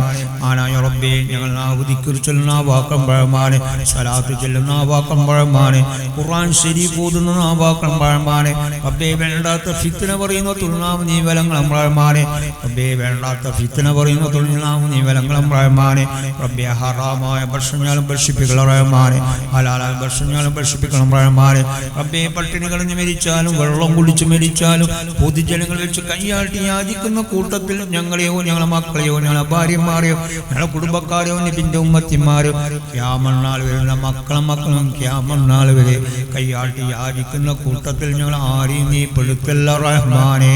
ആനായ റബ്ബേ ഞങ്ങൾ ദിക്ർ ചൊല്ലുന്ന വാക്കണം റഹ്മാനെ സലാത്ത് ചൊല്ലുന്ന വാക്കണം റഹ്മാനെ ഖുർആൻ ശരീഫ് ഓതുന്ന വാക്കണം റഹ്മാനെ റബ്ബേ വേണ്ടാത്ത ഫിത്ന പറയുന്ന തുൽനാവ് നീ വലങ്ങൾ റഹ്മാനെ റബ്ബേ വേണ്ടാത്ത ഫിത്ന പറയുന്ന തൊഴിലാവും നീ വിലങ്ങളും റഹ്മാനെ റബ്ബേ ഹറാമായ ഭക്ഷണങ്ങളും ഭക്ഷിപ്പിക്കണം റഹ്മാനെ ഹലാലായ ഭക്ഷണങ്ങളും ഭക്ഷിപ്പിക്കണം റഹ്മാനെ റബ്ബേ പട്ടിണി കളഞ്ഞ് മരിച്ചാലും വെള്ളം കുടിച്ച് മരിച്ചാലും പൊതുജനങ്ങൾ വെച്ച് കയ്യാട്ടി യാചിക്കുന്ന കൂട്ടത്തിൽ ഞങ്ങളെയോ ഞങ്ങളെ മക്കളെയോ ഞങ്ങളെ ഭാര്യമാരെയോ ഞങ്ങളെ കുടുംബക്കാരെയോ നബിന്റെ ഉമ്മത്തിമാരോ ക്യാമണ്ണാൾ വരുന്ന മക്കളും ക്യാമണ്ണാൾ വരെ കയ്യാട്ടി യാചിക്കുന്ന കൂട്ടത്തിൽ ഞങ്ങൾ ആരെയും നീ പെടുത്തല്ല റഹ്മാനെ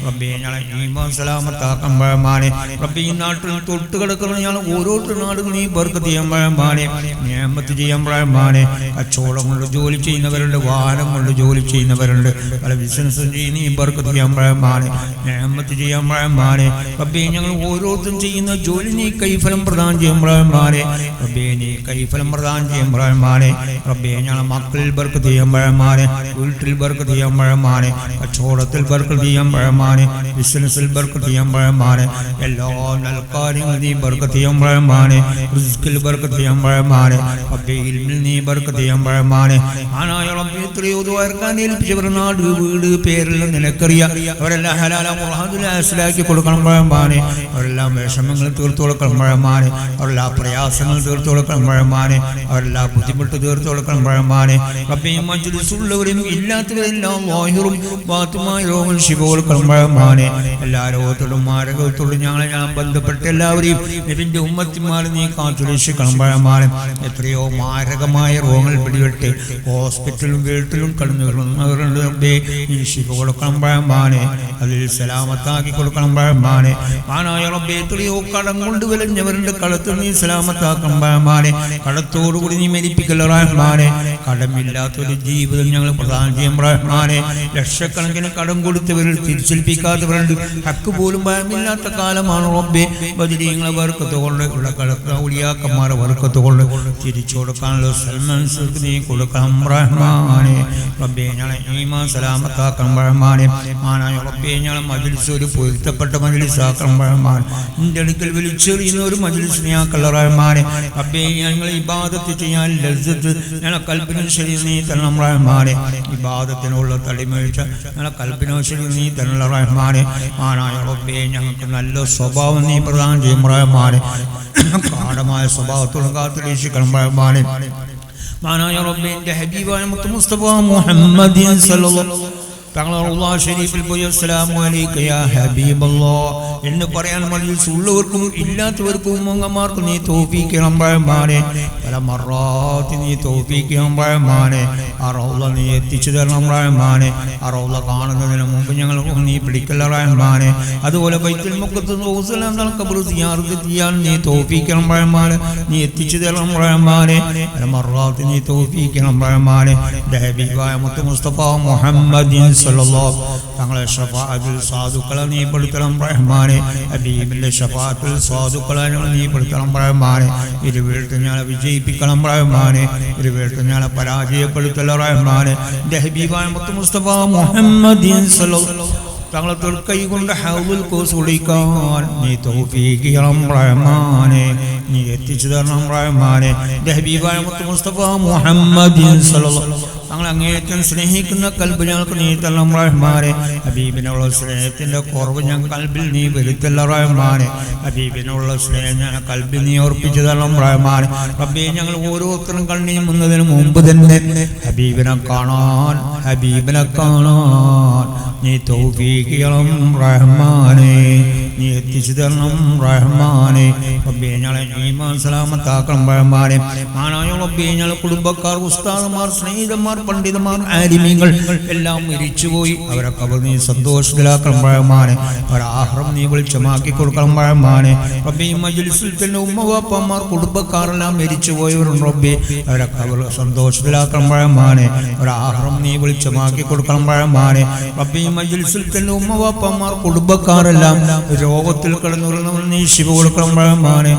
റബ്ബേ ഞങ്ങളെ ഈമാൻ സലാമത്താക്കാൻ റഹ്മാനെ റബ്ബേ ഈ നാട്ടിൽ തൊട്ട് കിടക്കുന്ന ഞങ്ങൾ ഓരോ നാടുകൾ നീ ബർക്കത്ത് ചെയ്യാൻ റഹ്മാനെ നിയമത്ത് ചെയ്യാൻ റഹ്മാനെ കച്ചവടം കൊണ്ട് ജോലി ചെയ്യുന്നവരുണ്ട് വാഹനം കൊണ്ട് ജോലി ചെയ്യുന്നവരുണ്ട് പല ബിസിനസ് ചെയ്ത് നീ ബർക്കത്ത് ചെയ്യാൻ റഹ്മാനെ നിയമത്ത് ചെയ്യാൻ റഹ്മാനെ റബ്ബേ ഞങ്ങൾ ഓരോരുത്തരും ചെയ്യുന്ന ജോലി നീ കൈഫലം പ്രദാനം ചെയ്യാൻ റഹ്മാനെ റബ്ബേ നീ കൈഫലം പ്രദാനം ചെയ്യാൻ റഹ്മാനെ റബ്ബേ ഞങ്ങളെ മക്കളിൽ ബർക്കത്ത് ചെയ്യാൻ റഹ്മാനെ വീട്ടിൽ ബർക്കത്ത് ചെയ്യാൻ റഹ്മാനെ കച്ചവടത്തിൽ ബർക്കത്ത് ചെയ്യാൻ റഹ്മാനെ ബിസിനസ്സിൽ ബർക്കത്ത് ചെയ്യാൻ റഹ്മാനെ എല്ലാ നൽകാര്യങ്ങളും നീ ബർക്കത്ത് ചെയ്യാൻ റഹ്മാനെ റിസ്കിൽ ബർക്കത്ത് ചെയ്യാൻ റഹ്മാനെ റബ്ബേ ഇൽമിൽ നീ ബർക്കത്ത് ചെയ്യാൻ റഹ്മാനെ ആനായ റബ്ബേ എത്രയോ ദുആർക്കാൻ ഏൽപ്പിച്ചവർ നാട് വീട് പേരിൽ നിനക്കറിയാം അവരെല്ലാം ഹലാല മുറാദിൽ അസ്ലാക്കി കൊടുക്കണം റഹ്മാനെ അവരെല്ലാം വിഷമങ്ങൾ തീർത്തു കൊടുക്കണം റഹ്മാനെ അവരെല്ലാ പ്രയാസങ്ങൾ തീർത്തു കൊടുക്കണം റഹ്മാനെ അവരെല്ലാ ബുദ്ധിമുട്ട് തീർത്തു കൊടുക്കണം റഹ്മാനെ റബ്ബേ മജ്ലിസുള്ളവരും ഇല്ലാത്തവരെല്ലാം വാഹിറും ബാത്തുമായ രോഗം ശിവ കൊടുക്കണം റഹ്മാനെ എല്ലാ രോഗത്തോടും മാരകത്തോടും ഞങ്ങളെ ബന്ധപ്പെട്ട എല്ലാവരെയും നബിന്റെ ഉമ്മത്തിമാരെ നീ കാത്തുരക്ഷിക്കണം റഹ്മാനെ എത്രയോ മാരകമായ രോഗങ്ങൾ പിടിപെട്ട് ഹോസ്പിറ്റലും വീട്ടിലും കടന്നു വരുന്നവരുണ്ട് റബ്ബേ നീ ശിവ കൊടുക്കണം റഹ്മാനെ അതിൽ സലാമത്താക്കി കൊടുക്കണം റഹ്മാനെ മാനായ റബ്ബേ എത്രയോ കടം കൊണ്ട് വിലഞ്ഞവരുണ്ട് കടത്തിൽ നീ സലാമത്താക്കണം റഹ്മാനെ കടത്തോടുകൂടി നീ മരിപ്പിക്കൽ റഹ്മാനെ കടമില്ലാത്തൊരു ജീവിതം ഞങ്ങൾ പ്രദാനം ചെയ്യും റഹ്മാനെ ലക്ഷക്കണക്കിന് കടം കൊടുത്തവരിൽ തിരിച്ചേൽപ്പിക്കാത്തവരുണ്ട് ഹക്ക് പോലും ഭയമില്ലാത്ത കാലമാണ് റബ്ബേ ബദരീങ്ങളെ ബർക്കത്ത് കൊണ്ട് ഇവിടെ കടക്കുന്ന ഉലിയാക്കന്മാരെ ബർക്കത്ത് കൊണ്ട് തിരിച്ചു കൊടുക്കാനുള്ള സൽമാൻ നീ കൊടുക്കണം റഹ്മാനെ റബ്ബേ ഞങ്ങളെ ഈമാൻ സലാമത്താക്കണം റഹ്മാനെ ആനായ റബ്ബേ ഞങ്ങളെ മജ്ലിസ് ഒരു പൊരുത്തപ്പെട്ട മജ്ലിസാക്കണം റഹ്മാൻ നിന്റെ അടുക്കൽ വിളിച്ചെറിയുന്ന ഒരു മജ്ലിസിനെയാക്കല്ല റഹ്മാനെ റബ്ബേ ഞങ്ങൾ ഇബാദത്ത് ചെയ്യാൻ ലസ്സത്ത് ഞങ്ങളെ കൽബിനും ശരി നീ തരണം റഹ്മാനെ ഇബാദത്തിനുള്ള തടിമേഴ്ച ഞങ്ങളെ കൽബിനും ശരി നീ തരണം റഹ്മാനെ ആനായ റബ്ബേ ഞങ്ങൾക്ക് നല്ല സ്വഭാവം നീ പ്രദാനം ചെയ്യും റഹ്മാനെ ഗാഢമായ സ്വഭാവത്തോടും കാത്തുരക്ഷിക്കണം റഹ്മാനെ മാനായ റബ്ബേ എൻ്റെ ഹബീബായ മുസ്തഫ മുഹമ്മദ് സല്ലല്ലാഹു തങ്ങളെ ഷരീഫിൽ പോയി അസ്സലാമു അലൈക യാ ഹബീബല്ലാഹ് എന്ന് പറയാൻ മജ്ലിസ് ഉള്ളവർക്കും ഇല്ലാത്തവർക്കും അങ്ങമാർക്കും നീ തൗഫീഖ് ചെയ്യണം റഹ്മാനെ പല മറാത്ത് നീ തൗഫീഖ് ചെയ്യണം റഹ്മാനെ ആ റൗള നീ എത്തിച്ചു തരണം റഹ്മാനെ ആ റൗള കാണുന്നതിന് മുമ്പ് ഞങ്ങൾ നീ പിടിക്കല്ല റഹ്മാനെ അതുപോലെ ബൈത്തുൽ മുഖദ്ദസ് റസൂലുള്ളാഹി തങ്ങൾ ഖബർ സിയാറത്ത് ചെയ്യാൻ നീ തൗഫീഖ് ചെയ്യണം റഹ്മാനെ നീ എത്തിച്ചു തരണം റഹ്മാനെ പല മറാത്ത് നീ തൗഫീഖ് ചെയ്യണം റഹ്മാനെ ഹബീബായ മുസ്തഫ മുഹമ്മദ് സല്ലല്ലാഹു തങ്ങളെ ശഫാഅത്തിൽ സാധുക്കളെ നീ പെടുത്തണം റഹ്മാനെ ഹബീബിന്റെ ശഫാഅത്തിൽ സാധുക്കളെ നീ പെടുത്തണം റഹ്മാനെ ഇരുവീഴ്ത്ത് ഞങ്ങളെ വിജയിപ്പിക്കണം റഹ്മാനെ ഇരുവീഴ്ത്ത് ഞങ്ങളെ പരാജയപ്പെടുത്തല റഹ്മാനെ ഹബീബായ മുസ്തഫ മുഹമ്മദ് സല്ലല്ലാഹു തങ്ങളെ തൊൽക്കൈ കൊണ്ട് ഹൗലുൽ ഖൗസ് കുടിക്കാൻ നീ തൗഫീഖ് ചെയ്യണം റഹ്മാനെ നീ എത്തിച്ചു തരണം റഹ്മാനെ ഹബീബായ മുസ്തഫ മുഹമ്മദ് സല്ലല്ലാഹു തങ്ങൾ അങ്ങേയറ്റം സ്നേഹിക്കുന്ന കൽബ് ഞങ്ങൾക്ക് നീ തരണം റഹ്മാനെ ഹബീബിനുള്ള സ്നേഹത്തിന്റെ കുറവ് ഞങ്ങൾ കൽബിൽ നീ വരുത്തല്ല റഹ്മാനെ ഹബീബിനുള്ള സ്നേഹം ഞങ്ങൾ കൽബിൽ നീ ഓർപ്പിച്ചു തരണം റഹ്മാനെ റബ്ബേ ഞങ്ങൾ ഓരോരുത്തരും കണ്ണിയും മുന്നതിന് മുമ്പ് തന്നെ ഹബീബിനെ കാണാൻ നീ തൗഫീഖ് ചെയ്യണം റഹ്മാനെ നീ എത്തിച്ചു തരണം റഹ്മാനെ റബ്ബേ ഞങ്ങളെ ഈമാൻ സലാമത്താക്കണം റഹ്മാനെ മാനായ റബ്ബേ ഞങ്ങളെ കുടുംബക്കാർ ഉസ്താദുമാർ സ്നേഹിതന്മാർ പണ്ഡിതന്മാർ ആലിമീങ്ങൾ എല്ലാം മരിച്ചുപോയി അവരെ ഖബർ നീ സന്തോഷത്തിലാക്കണം റഹ്മാനെ അവരെ ആഹ്റം നീ വെളിച്ചമാക്കി കൊടുക്കണം റഹ്മാനെ റബ്ബേ ഈ മജ്ലിസിൽ തന്നെ ഉമ്മ വാപ്പമാർ കുടുംബക്കാരെല്ലാം മരിച്ചുപോയവരുണ്ട് റബ്ബേ അവരെ ഖബർ സന്തോഷത്തിലാക്കണം റഹ്മാനെ അവരെ ആഹ്റം നീ വെളിച്ചമാക്കി കൊടുക്കണം റഹ്മാനെ റബ്ബേ ഈ മജ്ലിസിൽ തന്നെ ഉമ്മ വാപ്പമാർ കുടുംബക്കാരെല്ലാം രോഗത്തിൽ കിടന്നുറങ്ങുന്നവർ നീ ശിവ കൊടുക്കണം റഹ്മാനെ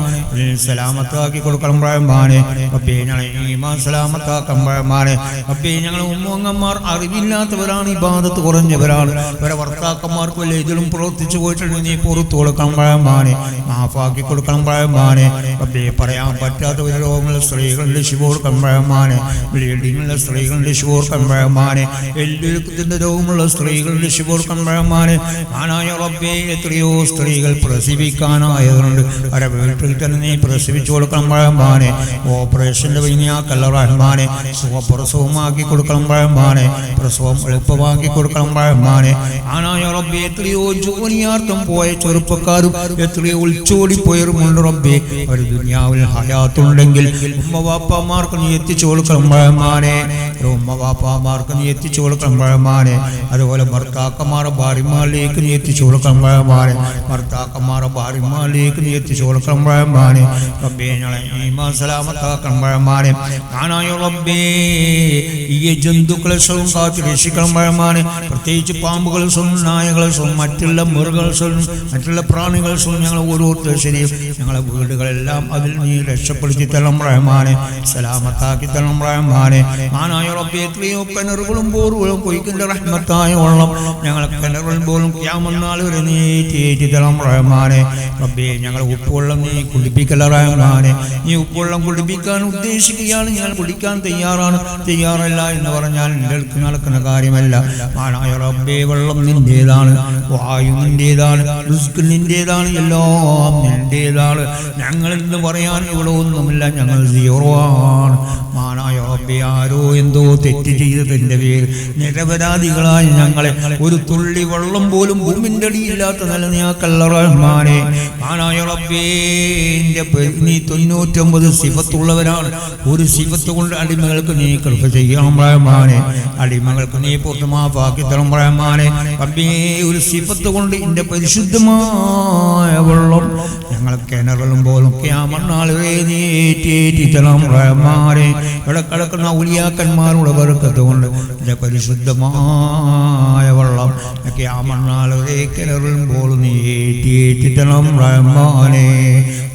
സലാമത്താക്കി കൊടുക്കണം റഹ്മാനെ റബ്ബേ ഞങ്ങളെ ഈമാൻ സലാമത്താക്കണം റഹ്മാനെ റബ്ബേ ഞങ്ങൾ ഉമ്മങ്ങന്മാർ അറിവില്ലാത്തവരാണ് ഇബാദത്ത് കുറഞ്ഞവരാണ് അവരെ ഭർത്താക്കന്മാർക്ക് വല്ല ഇതിലും പ്രവർത്തിച്ചു പോയിട്ടുണ്ട് നീ പുറത്തു കൊടുക്കണം റഹ്മാനെ മാഫാക്കി കൊടുക്കണം റഹ്മാനെ റബ്ബേ പറയാൻ പറ്റാത്ത രോഗങ്ങൾ സ്ത്രീകളുടെ ശിവ കൊടുക്കണം റഹ്മാനെ ബ്ലീഡിങ്ങുള്ള സ്ത്രീകളുടെ ശിവ കൊടുക്കണം റഹ്മാനെ എല്ലുരുക്കത്തിന്റെ രോഗമുള്ള സ്ത്രീകളുടെ ശിവ കൊടുക്കണം റഹ്മാനെ ആനായ റബ്ബേ എത്രയോ സ്ത്രീകൾ പ്രസവിക്കാനായതുകൊണ്ട് അവരെ വീട്ടിൽ തന്നെ നീ പ്രസവിച്ചു കൊടുക്കണം റഹ്മാനെ. ഓപ്പറേഷൻ്റെ വൈനിയാക്കല്ല റഹ്മാനെ, സുഖപ്രസവമാക്കി കൊടുക്കണം റഹ്മാനെ, പ്രസവം എളുപ്പമാക്കി കൊടുക്കണം റഹ്മാനെ. ആനായ റബ്ബേ എത്രയോ ജോലിയാർത്ഥം പോയ ചെറുപ്പക്കാരും എത്രയോ ഒളിച്ചോടിപ്പോയവരുമുണ്ട് റബ്ബേ. അവർ ദുനിയാവിൽ ഹയാത്തുണ്ടെങ്കിൽ ഉമ്മവാപ്പമാർക്ക് നീ എത്തിച്ചു കൊടുക്കണം റഹ്മാനെ, ഉമ്മവാപ്പമാർക്ക് നീ എത്തിച്ചു കൊടുക്കണം റഹ്മാനെ. അതുപോലെ ഭർത്താക്കന്മാരുടെ ഭാര്യമാരിലേക്ക് നീ എത്തിച്ചു കൊടുക്കണം റഹ്മാനെ, ഭർത്താക്കന്മാരുടെ ഭാര്യമാരിലേക്ക് നീ എത്തിച്ചു കൊടുക്കണം റഹ്മാനെ. റബ്ബേ ഞങ്ങളെ ഈമാൻ സലാമത്താക്കണം റഹ്മാനെ. ആനായ റബ്ബേ ഈ ജന്തുക്കളെ സ്വയം കാത്തു രക്ഷിക്കണം റഹ്മാനെ. പ്രത്യേകിച്ച് പാമ്പുകൾ സ്വയം, നായകൾ സ്വയം, മറ്റുള്ള മൃഗങ്ങൾ സ്വയം, മറ്റുള്ള പ്രാണികൾ സ്വയം ഞങ്ങൾ ഓരോരുത്തർ ശരിയും ഞങ്ങളെ വീടുകളെല്ലാം അതിൽ നീ രക്ഷപ്പെടുത്തി തരണം റഹ്മാനെ, സലാമത്താക്കി തരണം റഹ്മാനെ. ആനായ റബ്ബേ എത്രയോ കിണറുകളും ബോറുകളും കൊയ്ക്കിൻ്റെ റഹ്മത്തായ വെള്ളം ഞങ്ങളെ കിണറുകൾ പോലും ഖിയാമത്ത് വരെ നീ ഏറ്റി തരണം റഹ്മാനെ. റബ്ബേ ഞങ്ങൾ ഉപ്പുവെള്ളം നീ കുടിപ്പിക്കല റഹ്മാനെ. നീ ഉപ്പുവെള്ളം കുടിപ്പിക്കാൻ ഉദ്ദേശിക്കുകയാണ്, ഞങ്ങൾ കുടിക്കാൻ തയ്യാറല്ല എന്ന് പറഞ്ഞാൽ എൻ്റെ അടുത്ത് നടക്കുന്ന കാര്യമല്ല. ആനായ റബ്ബേ വെള്ളം നിൻ്റേതാണ്, വായു നിൻ്റേതാണ്, റിസ്ക് നിൻ്റേതാണ്, എല്ലാം നിൻ്റേതാണ്. ഞങ്ങളെന്ന് പറയാൻ ഇവിടെ ഒന്നുമില്ല, ഞങ്ങൾ സീറോ ആണ്. മാനായ റബ്ബേ ആരോ എന്തോ തെറ്റ് ചെയ്തതിൻ്റെ പേര് നിരപരാധികളായ ഞങ്ങളെ ഒരു തുള്ളി വെള്ളം പോലും ഭൂമിൻ്റെ അടിയില്ലാത്ത നിലനിയാക്കല്ല റഹ്മാനെ. മാനായ റബ്ബേ നീ 99 സിഫത്തുള്ളവരാണ്. ഒരു സിഫത്ത് കൊണ്ട് അടിമകൾക്ക് നീ കൃപ ചെയ്യണം റഹ്മാനെ, അടിമകൾക്ക് നീ പൂർണ്ണമാക്കി തരണം റഹ്മാനെ. റബ്ബേ ഒരു സിഫത്ത് കൊണ്ട് എൻ്റെ പരിശുദ്ധമായ വെള്ളം ഞങ്ങൾ കിണറുകളും പോലും ഖിയാമത്ത് നീ ഏറ്റി തരണം റഹ്മാനെ. ഇവിടെ കിടക്കുന്ന ഔലിയാക്കന്മാരുടെ ബർക്കത്ത് കൊണ്ട് എൻ്റെ പരിശുദ്ധമായ വെള്ളം ഖിയാമത്ത് കിണറുകളും പോലും നീ ഏറ്റി തരണം റഹ്മാനെ.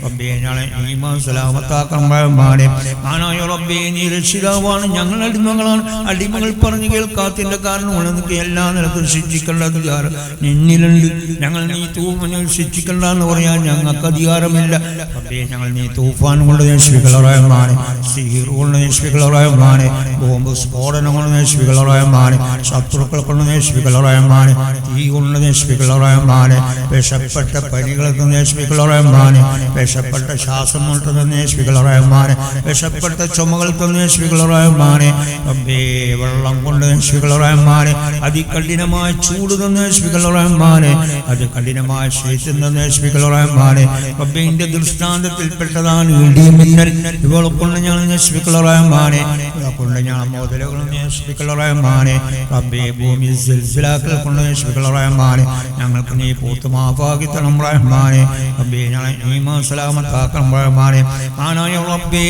റബ്ബേ ഞങ്ങളെ ഈമാൻ സലാമത്താക്കണം റഹ്മാനെ. ആനായ റബ്ബേ നീ രക്ഷിതാവാണ്, ഞങ്ങൾ അടിമകളാണ്. അടിമകൾ പറഞ്ഞു കേൾക്കാത്തതിൻ്റെ കാരണമാണ് നിനക്ക് എല്ലാ നിലത്തും ശിക്ഷിക്കേണ്ട അധികാരം നിന്നിലുണ്ട്. ഞങ്ങൾ നീ തൂഫാനെ ശിക്ഷിക്കണ്ട എന്ന് പറയാൻ ഞങ്ങൾക്ക് അധികാരമില്ല റബ്ബേ. ഞങ്ങൾ നീ തൂഫാൻ കൊണ്ട് നശിപ്പിക്കൽ റഹ്മാനെ, സിഹിർ കൊണ്ട് നശിപ്പിക്കൽ റഹ്മാനെ, ബോംബ് സ്ഫോടനം കൊണ്ട് നശിപ്പിക്കൽ റഹ്മാനെ, ശത്രുക്കൾ കൊണ്ട് നശിപ്പിക്കൽ റഹ്മാനെ, തീ കൊണ്ട് നശിപ്പിക്കൽ റഹ്മാനെ, വിഷപ്പെട്ട പനികൾക്ക് നശിപ്പിക്കൽ റഹ്മാനെ, വിഷപ്പെട്ട ശ്വാസം കൊണ്ട് നശിപ്പിക്കൽ റഹ്മാനെ, വിഷപ്പെട്ട ചുമകൾ നശിപ്പിക്കൽ റഹ്മാനെ. റബ്ബേ വെള്ളം കൊണ്ട് നശിപ്പിക്കൽ റഹ്മാനെ, അതികഠിനമായ ചൂട് നശിപ്പിക്കൽ റഹ്മാനെ, അതികഠിനമായ ശൈത്യം നശിപ്പിക്കൽ റഹ്മാനെ. റബ്ബിന്റെ ദൃഷ്ടാന്തത്തിൽപ്പെട്ടതാണ് ഇടിമിന്നൽ, ഇവളെ കൊണ്ട് ഞങ്ങൾ നശിപ്പിക്കൽ റഹ്മാനെ, ഇവളെ കൊണ്ട് ഞങ്ങൾ മുതലുകൾ നശിപ്പിക്കൽ റഹ്മാനെ. റബ്ബേ ഭൂമി സിൽസിലാക്കൾ കൊണ്ട് നശിപ്പിക്കൽ റഹ്മാനെ. ഞങ്ങൾക്ക് നീ പൂർത്തമാക്കി തരണം റഹ്മാനെ. റബ്ബേ ഞങ്ങളെ ഈമാൻ സലാമത്താക്കണം റഹ്മാനെ. ആനായ റബ്ബേ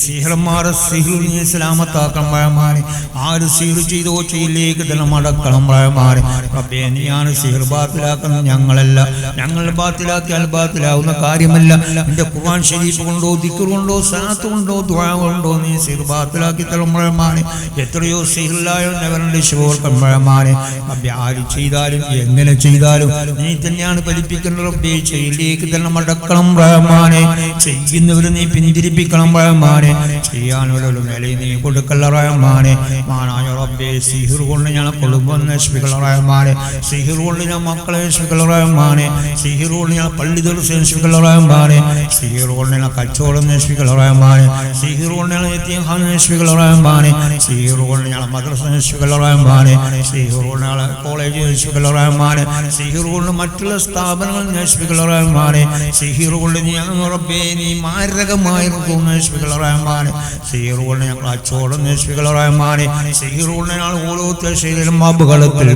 സിഹ്റന്മാരെ സിഹ്ർ നീ സലാമത്താക്കണം റഹ്മാനെ. ആര് സിഹ്ർ ചെയ്തോ ചെയ്യിലേക്ക് തന്നെ മടക്കണം റഹ്മാനെ. റബ്ബേ നീയാണ് സിഹ്ർ ബാത്തിലാക്കുന്നത്, ഞങ്ങളല്ല. ഞങ്ങൾ ബാത്തിലാക്കിയാൽ ബാത്തിലാവുന്ന കാര്യമല്ല. എൻ്റെ ഖുർആൻ ശരീഫ് കൊണ്ടോ ദിക്ർ കൊണ്ടോ സലാത്ത് കൊണ്ടോ ദുആ കൊണ്ടോ നീ സിഹ്ർ ബാത്തിലാക്കി തരണം റഹ്മാനെ. എത്രയോ സിഹ്റിലായവരുടെ ശോർക്കം റഹ്മാനെ. റബ്ബേ ആര് ചെയ്താലും എങ്ങനെ ചെയ്താലും നീ തന്നെയാണ് പഠിപ്പിക്കുന്നത് റബ്ബേ. ചെയ്യിലേക്ക് തന്നെ മടക്കണം റഹ്മാനെ. ചെയ്യുന്നവരെ നീ പിന്തിരിപ്പിക്കണം റഹ്മാനെ. ചെയ്യാനുള്ള നിലയിൽ നീ കൊടുക്കല്ല റഹ്മാനെ. മാനായ റബ്ബേ സിഹിർ കൊണ്ട് ഞങ്ങളെ കുടുംബം നശിപ്പിക്കൽ റഹ്മാനെ, സിഹിർ കൊണ്ട് ഞാൻ മക്കളെ നശിപ്പിക്കൽ റഹ്മാനെ, സിഹിർ കൊണ്ട് ഞാൻ പള്ളി ദിവസം നശിപ്പിക്കൽ റഹ്മാനെ, സിഹിർ കൊണ്ട് ഞാൻ കച്ചവടം നശിപ്പിക്കൽ റഹ്മാനെ, സിഹിർ കൊണ്ട് ഞാൻ യതീംഖാന നശിപ്പിക്കൽ റഹ്മാനെ, സിഹിർ കൊണ്ട് ഞാൻ മദ്രസ നശിപ്പിക്കൽ റഹ്മാനെ, സിഹിർ കൊണ്ട് ഞാൻ കോളേജ് നശിപ്പിക്കൽ റഹ്മാനെ, സിഹിർ കൊണ്ട് മറ്റുള്ള സ്ഥാപനങ്ങൾ നശിപ്പിക്കൽ റഹ്മാനെ, സിഹിർ കൊണ്ട് ഞാൻ റബ്ബേ നീ മാരകമായ നശിപ്പിക്കൽ റഹ്മാനെ, സിഹിർ കൊണ്ട് ഞാൻ കച്ചവടം നശിപ്പിക്കൽ റഹ്മാനെ, സിഹിർ കൊണ്ട് ഞാൻ ഓരോ ശരീരം അപകടത്തിൽ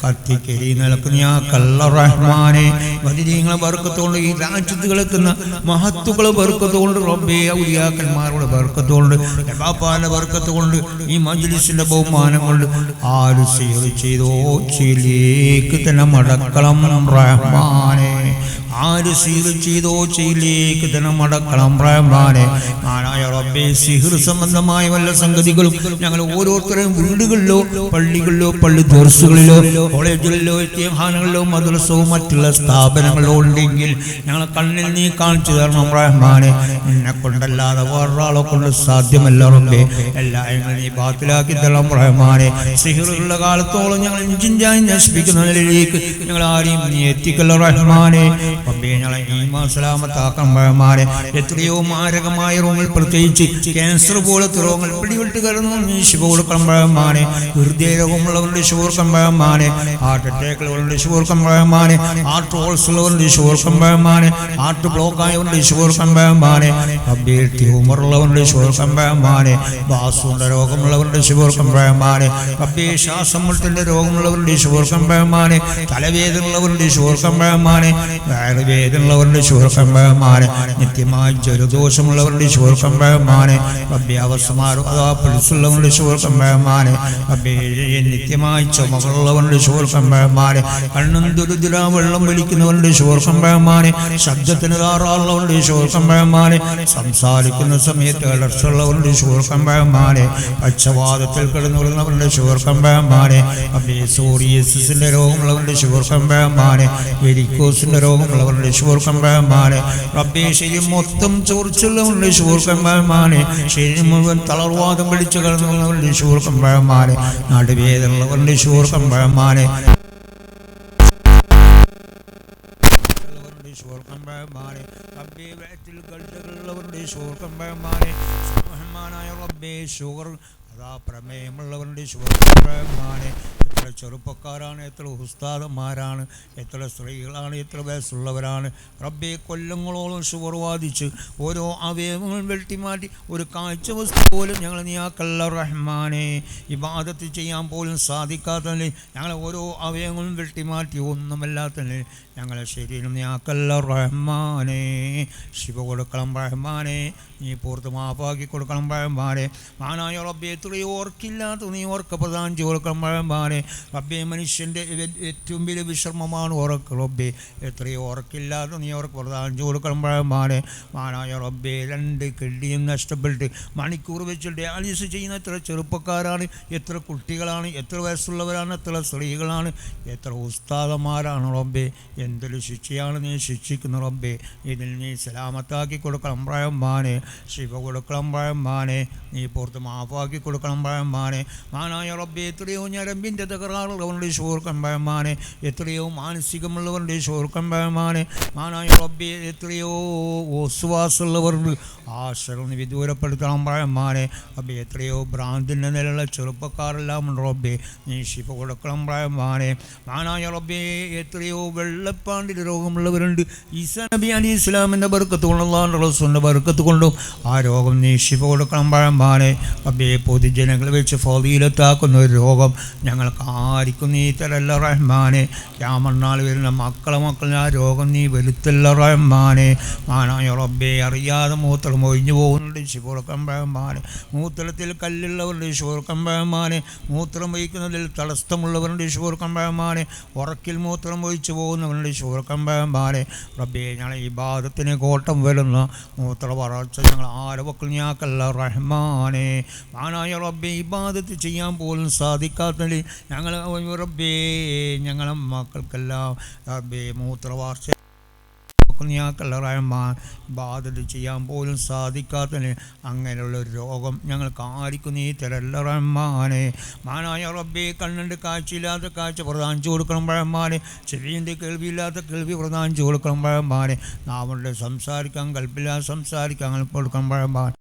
കത്തിക്കരി നിലക്കുന്ന റഹ്മാനെ. വദിനീങ്ങളെ ബർക്കത്തുകൊണ്ട് ഈ രാജ്യത്ത് കിടക്കുന്ന മഹത്തുക്കളെ ബർക്കത്തുകൊണ്ട് റബ്ബേ ഔലിയാക്കന്മാരുടെ ബർക്കത്തുകൊണ്ട് ബാപ്പാന്റെ ബർക്കത്തുകൊണ്ട് ഈ മജ്ലിസിന്റെ ബഹുമാനം കൊണ്ട് ആര് സിഹിർ ചെയ്തോ ചെയ്യിലേക്ക് തന്നെ മടക്കണം റഹ്മാനെ. ആര് സിഹിർ ചെയ്തോ ചെയ്യിലേക്ക് തന്നെ മടക്കണം റഹ്മാനെ. ആനായ റബ്ബേ സിഹിർ സംബന്ധമായ വല്ല സംഗതികളും ഞങ്ങൾ ഓരോരുത്തരെയും വീടുകളിലോ പള്ളികളിലോ പള്ളി ദർസുകളിലോ കോളേജുകളിലോ യതീംഖാനകളിലോ മദ്രസയോ മറ്റുള്ള സ്ഥാപനങ്ങളിലോ ഉണ്ടെങ്കിൽ ഞങ്ങളെ കണ്ണിൽ നീ കാണിച്ചു തരണം റഹ്മാനെ. എന്നെ കൊണ്ടല്ലാതെ വേറൊരാളെ കൊണ്ട് സാധ്യമല്ല റബ്ബേ. എല്ലാവരും നീ ബാത്തിലാക്കി തരണം റഹ്മാനെ. സിഹിറുള്ള കാലത്തോളം ഞങ്ങൾ ഇഞ്ചിഞ്ചായി നശിപ്പിക്കുന്നതിലേക്ക് ഞങ്ങൾ ആരെയും നീ എത്തിക്കല്ല റഹ്മാനെ. റബ്ബേ ഞങ്ങളെ ഈമാൻ സലാമത്താക്കണം റഹ്മാനെ. എത്രയോ മാരകമായ രോഗങ്ങൾ, പ്രത്യേകിച്ച് ക്യാൻസർ പോലത്തെ രോഗങ്ങൾ പിടിവിട്ട് കയറുന്നു, നീ ശിവ കൊടുക്കണം റഹ്മാനെ. ഹൃദയ രോഗമുള്ളവരുടെ ശിവ കൊടുക്കണം റഹ്മാനെ. ഹാർട്ട് അറ്റാക്കുള്ളവരുടെ ശിവ കൊടുക്കണം റഹ്മാനെ. ഹാർട്ട് ഹോൾസ് ഉള്ളവരുടെ ശിവ കൊടുക്കണം റഹ്മാനെ. ഹാർട്ട് ബ്ലോക്ക് ആയവരുടെ ശിവ കൊടുക്കണം റഹ്മാനെ. റബ്ബേ ട്യൂമർ ഉള്ളവരുടെ ശിവ കൊടുക്കണം റഹ്മാനെ. ബാസുവിന്റെ രോഗമുള്ളവരുടെ ശിവ കൊടുക്കണം റഹ്മാനെ. റബ്ബേ ശ്വാസം മുട്ടലിന്റെ രോഗമുള്ളവരുടെ ശിവ കൊടുക്കണം റഹ്മാനെ. തലവേദന ഉള്ളവരുടെ ശിവ കൊടുക്കണം റഹ്മാനെ. വയറുവേദന ഉള്ളവരുടെ ശിവ കൊടുക്കണം റഹ്മാനെ. നിത്യമായി ജലദോഷമുള്ളവരുടെ ശിവ കൊടുക്കണം റഹ്മാനെ. റബ്ബേ അവസമാരും അതാ പിടിച്ചുള്ളവരുടെ ശിവ കൊടുക്കണം റഹ്മാനെ. റബ്ബേ നിത്യമായി ചുമകളുള്ളവരുടെ ശിവ കൊടുക്കണം റഹ്മാനെ. കണ്ണും ദുരിദ്ര വെള്ളം വലിക്കുന്നവരുടെ ശിവ കൊടുക്കണം റഹ്മാനെ. ശബ്ദത്തിന് ധാരാളവരുടെ ശിവ കൊടുക്കണം റഹ്മാനെ. സംസാരിക്കുന്ന സമയത്ത് അലർച്ചയുള്ളവരുടെ ശിവ കൊടുക്കണം റഹ്മാനെ. പക്ഷവാതത്തിൽ കിടന്നുകൊള്ളുന്നവരുടെ ശിവ കൊടുക്കണം റഹ്മാനെ. റബ്ബേ സോറിയസിന്റെ രോഗമുള്ളവരുടെ ശിവ കൊടുക്കണം റഹ്മാനെ. വെരിക്കോസിന്റെ രോഗമുള്ളവരുടെ ശിവ കൊടുക്കണം റഹ്മാനെ. റബ്ബേ ശരീരം മൊത്തം ചോർച്ചുള്ളവരുടെ ശിവ കൊടുക്കണം റഹ്മാനെ. ശരീരം മുഴുവൻ തളർവാദം പിടിച്ചു കിടന്നുള്ളവരുടെ ശിവ കൊടുക്കണം റഹ്മാനെ. നടുവേദനയുള്ളവരുടെ ശിവ കൊടുക്കണം റഹ്മാനെ. പ്രമേയമുള്ളവരുടെ ശുഭമാനെ. എത്ര ചെറുപ്പക്കാരാണ്, എത്ര ഉസ്താദന്മാരാണ്, എത്ര സ്ത്രീകളാണ്, എത്ര വയസ്സുള്ളവരാണ്. റബ്ബേ കൊല്ലങ്ങളോളം ഷുഗർ ബാധിച്ച് ഓരോ അവയവങ്ങളും വെട്ടിമാറ്റി ഒരു കാഴ്ച വസ്തു പോലും ഞങ്ങൾ നീയാക്കല്ല റഹ്മാനെ. ഇബാദത്ത് ചെയ്യാൻ പോലും സാധിക്കാത്തതിൽ ഞങ്ങളെ ഓരോ അവയവങ്ങളും വെട്ടിമാറ്റി ഒന്നുമല്ലാത്തതിൽ ഞങ്ങളെ ശരീരം നീയാക്കല്ല റഹ്മാനെ. ശിവ കൊടുക്കണം റഹ്മാനെ. നീ പൂർത്ത് മാപ്പാക്കി കൊടുക്കണം റഹ്മാനെ. മാനായ റബ്ബേ എത്രയോ ഓർക്കില്ലാത്ത നീ ഓർക്ക പ്രധാനം കൊടുക്കണം റഹ്മാനെ. റബ്ബേ മനുഷ്യൻ്റെ ഏറ്റവും വലിയ വിശ്രമമാണ് ഉറക്ക്. റബ്ബേ എത്രയോ ഓർക്കില്ലാത്ത നീ ഓർക്ക് പ്രധാനം കൊടുക്കണം റഹ്മാനെ. മാനായ റബ്ബേ 2 കിഡ്നിയും നഷ്ടപ്പെട്ട് മണിക്കൂർ വെച്ച് ഡയാലിസിസ് ചെയ്യുന്ന എത്ര ചെറുപ്പക്കാരാണ്, എത്ര കുട്ടികളാണ്, എത്ര വയസ്സുള്ളവരാണ്, എത്ര സ്ത്രീകളാണ്, എത്ര ഉസ്താദന്മാരാണ്. റബ്ബേ എന്തൊരു ശിക്ഷയാണ് നീ ശിക്ഷിക്കുന്ന റബ്ബേ. ഇതിൽ നീ സലാമത്താക്കി കൊടുക്കണം റഹ്മാനെ. ശിവ കൊടുക്കണം റഹ്മാനെ. നീ പുറത്ത് മാഫാക്കി കൊടുക്കണം റഹ്മാനെ. മാനായ റബ്ബേ എത്രയോ ഞരമ്പിൻ്റെ തകരാറുള്ളവരുടെ ശോർക്കം റഹ്മാനെ. എത്രയോ മാനസികമുള്ളവരുടെ ശോർക്കം റഹ്മാനെ. മാനായ റബ്ബേ എത്രയോ വിശ്വാസമുള്ളവരുടെ ആശ്രയം വിദൂരപ്പെടുത്തണം റഹ്മാനെ. റബ്ബേ എത്രയോ ഭ്രാന്തിൻ്റെ നിലയുള്ള ചെറുപ്പക്കാരെല്ലാം ഉണ്ട് റബ്ബേ. നീ ശിവ കൊടുക്കണം റഹ്മാനെ. മാനായ റബ്ബേ എത്രയോ വെള്ളപ്പാണ്ടിൻ്റെ രോഗമുള്ളവരുണ്ട്. ഈസാ നബി അലൈഹി ഇസ്ലാമിൻ്റെ ബർക്കത്ത് കൊണ്ടും അല്ലാഹുവിൻ്റെ റസൂലിൻ്റെ ബർക്കത്ത് കൊണ്ടും ആ രോഗം നീ ശിവ കൊടുക്കണം റഹ്മാനെ. റബ്ബേ പൊതുജനങ്ങൾ വെച്ച് ഫളീലത്താക്കുന്ന ഒരു രോഗം ഞങ്ങൾക്ക് ആർക്കും നീ തരല്ല റഹ്മാനെ. യാമണ്ണാൾ വരുന്ന മക്കളിൽ ആ രോഗം നീ വരുത്തല്ല റഹ്മാനെ. മാനായ റബ്ബേ അറിയാതെ മൂത്രം ഒഴിഞ്ഞു പോകുന്നുണ്ട് ശിവ കൊടുക്കണം റഹ്മാനെ. മൂത്രത്തിൽ കല്ലുള്ളവരുടെ ശിവ കൊടുക്കണം റഹ്മാനെ. മൂത്രം വഹിക്കുന്നതിൽ തടസ്സമുള്ളവരുടെ ശിവ കൊടുക്കണം റഹ്മാനെ. ഉറക്കിൽ മൂത്രം ഒഴിച്ചു പോകുന്നവരുടെ ശിവ കൊടുക്കണം റഹ്മാനെ. റബ്ബേ ഞങ്ങളെ ഇബാദത്തിന് കോട്ടം വരുന്ന മൂത്ര വളർച്ച ഞങ്ങൾ ആരവക്കൾ ഞാക്കല്ല റഹ്മാനെ. മാനായ റബ്ബേ ഇബാദത്ത് ചെയ്യാൻ പോലും സാധിക്കാത്തതിൽ ഞങ്ങൾ റബ്ബേ ഞങ്ങളെ മക്കൾക്കെല്ലാം റബ്ബേ മൂത്രവാർച്ച ഞാക്കല്ല റഹ്മാൻ. ഇബാദത്ത് ചെയ്യാൻ പോലും സാധിക്കാത്തതിന് അങ്ങനെയുള്ള രോഗം ഞങ്ങൾക്ക് ആർക്കും നീ തരല്ല റഹ്മാനെ. മാനായ റബ്ബേ കണ്ണിൻ്റെ കാഴ്ചയില്ലാത്ത കാഴ്ച പ്രദാനിച്ചു കൊടുക്കണം റഹ്മാനെ. ചെവിൻ്റെ കേൾവിയില്ലാത്ത കേൾവി പ്രദാനിച്ചു കൊടുക്കണം റഹ്മാനെ. നാവുകളുടെ സംസാരിക്കാൻ കൽപ്പില്ലാതെ സംസാരിക്കാൻ കൊടുക്കണം റഹ്മാൻ.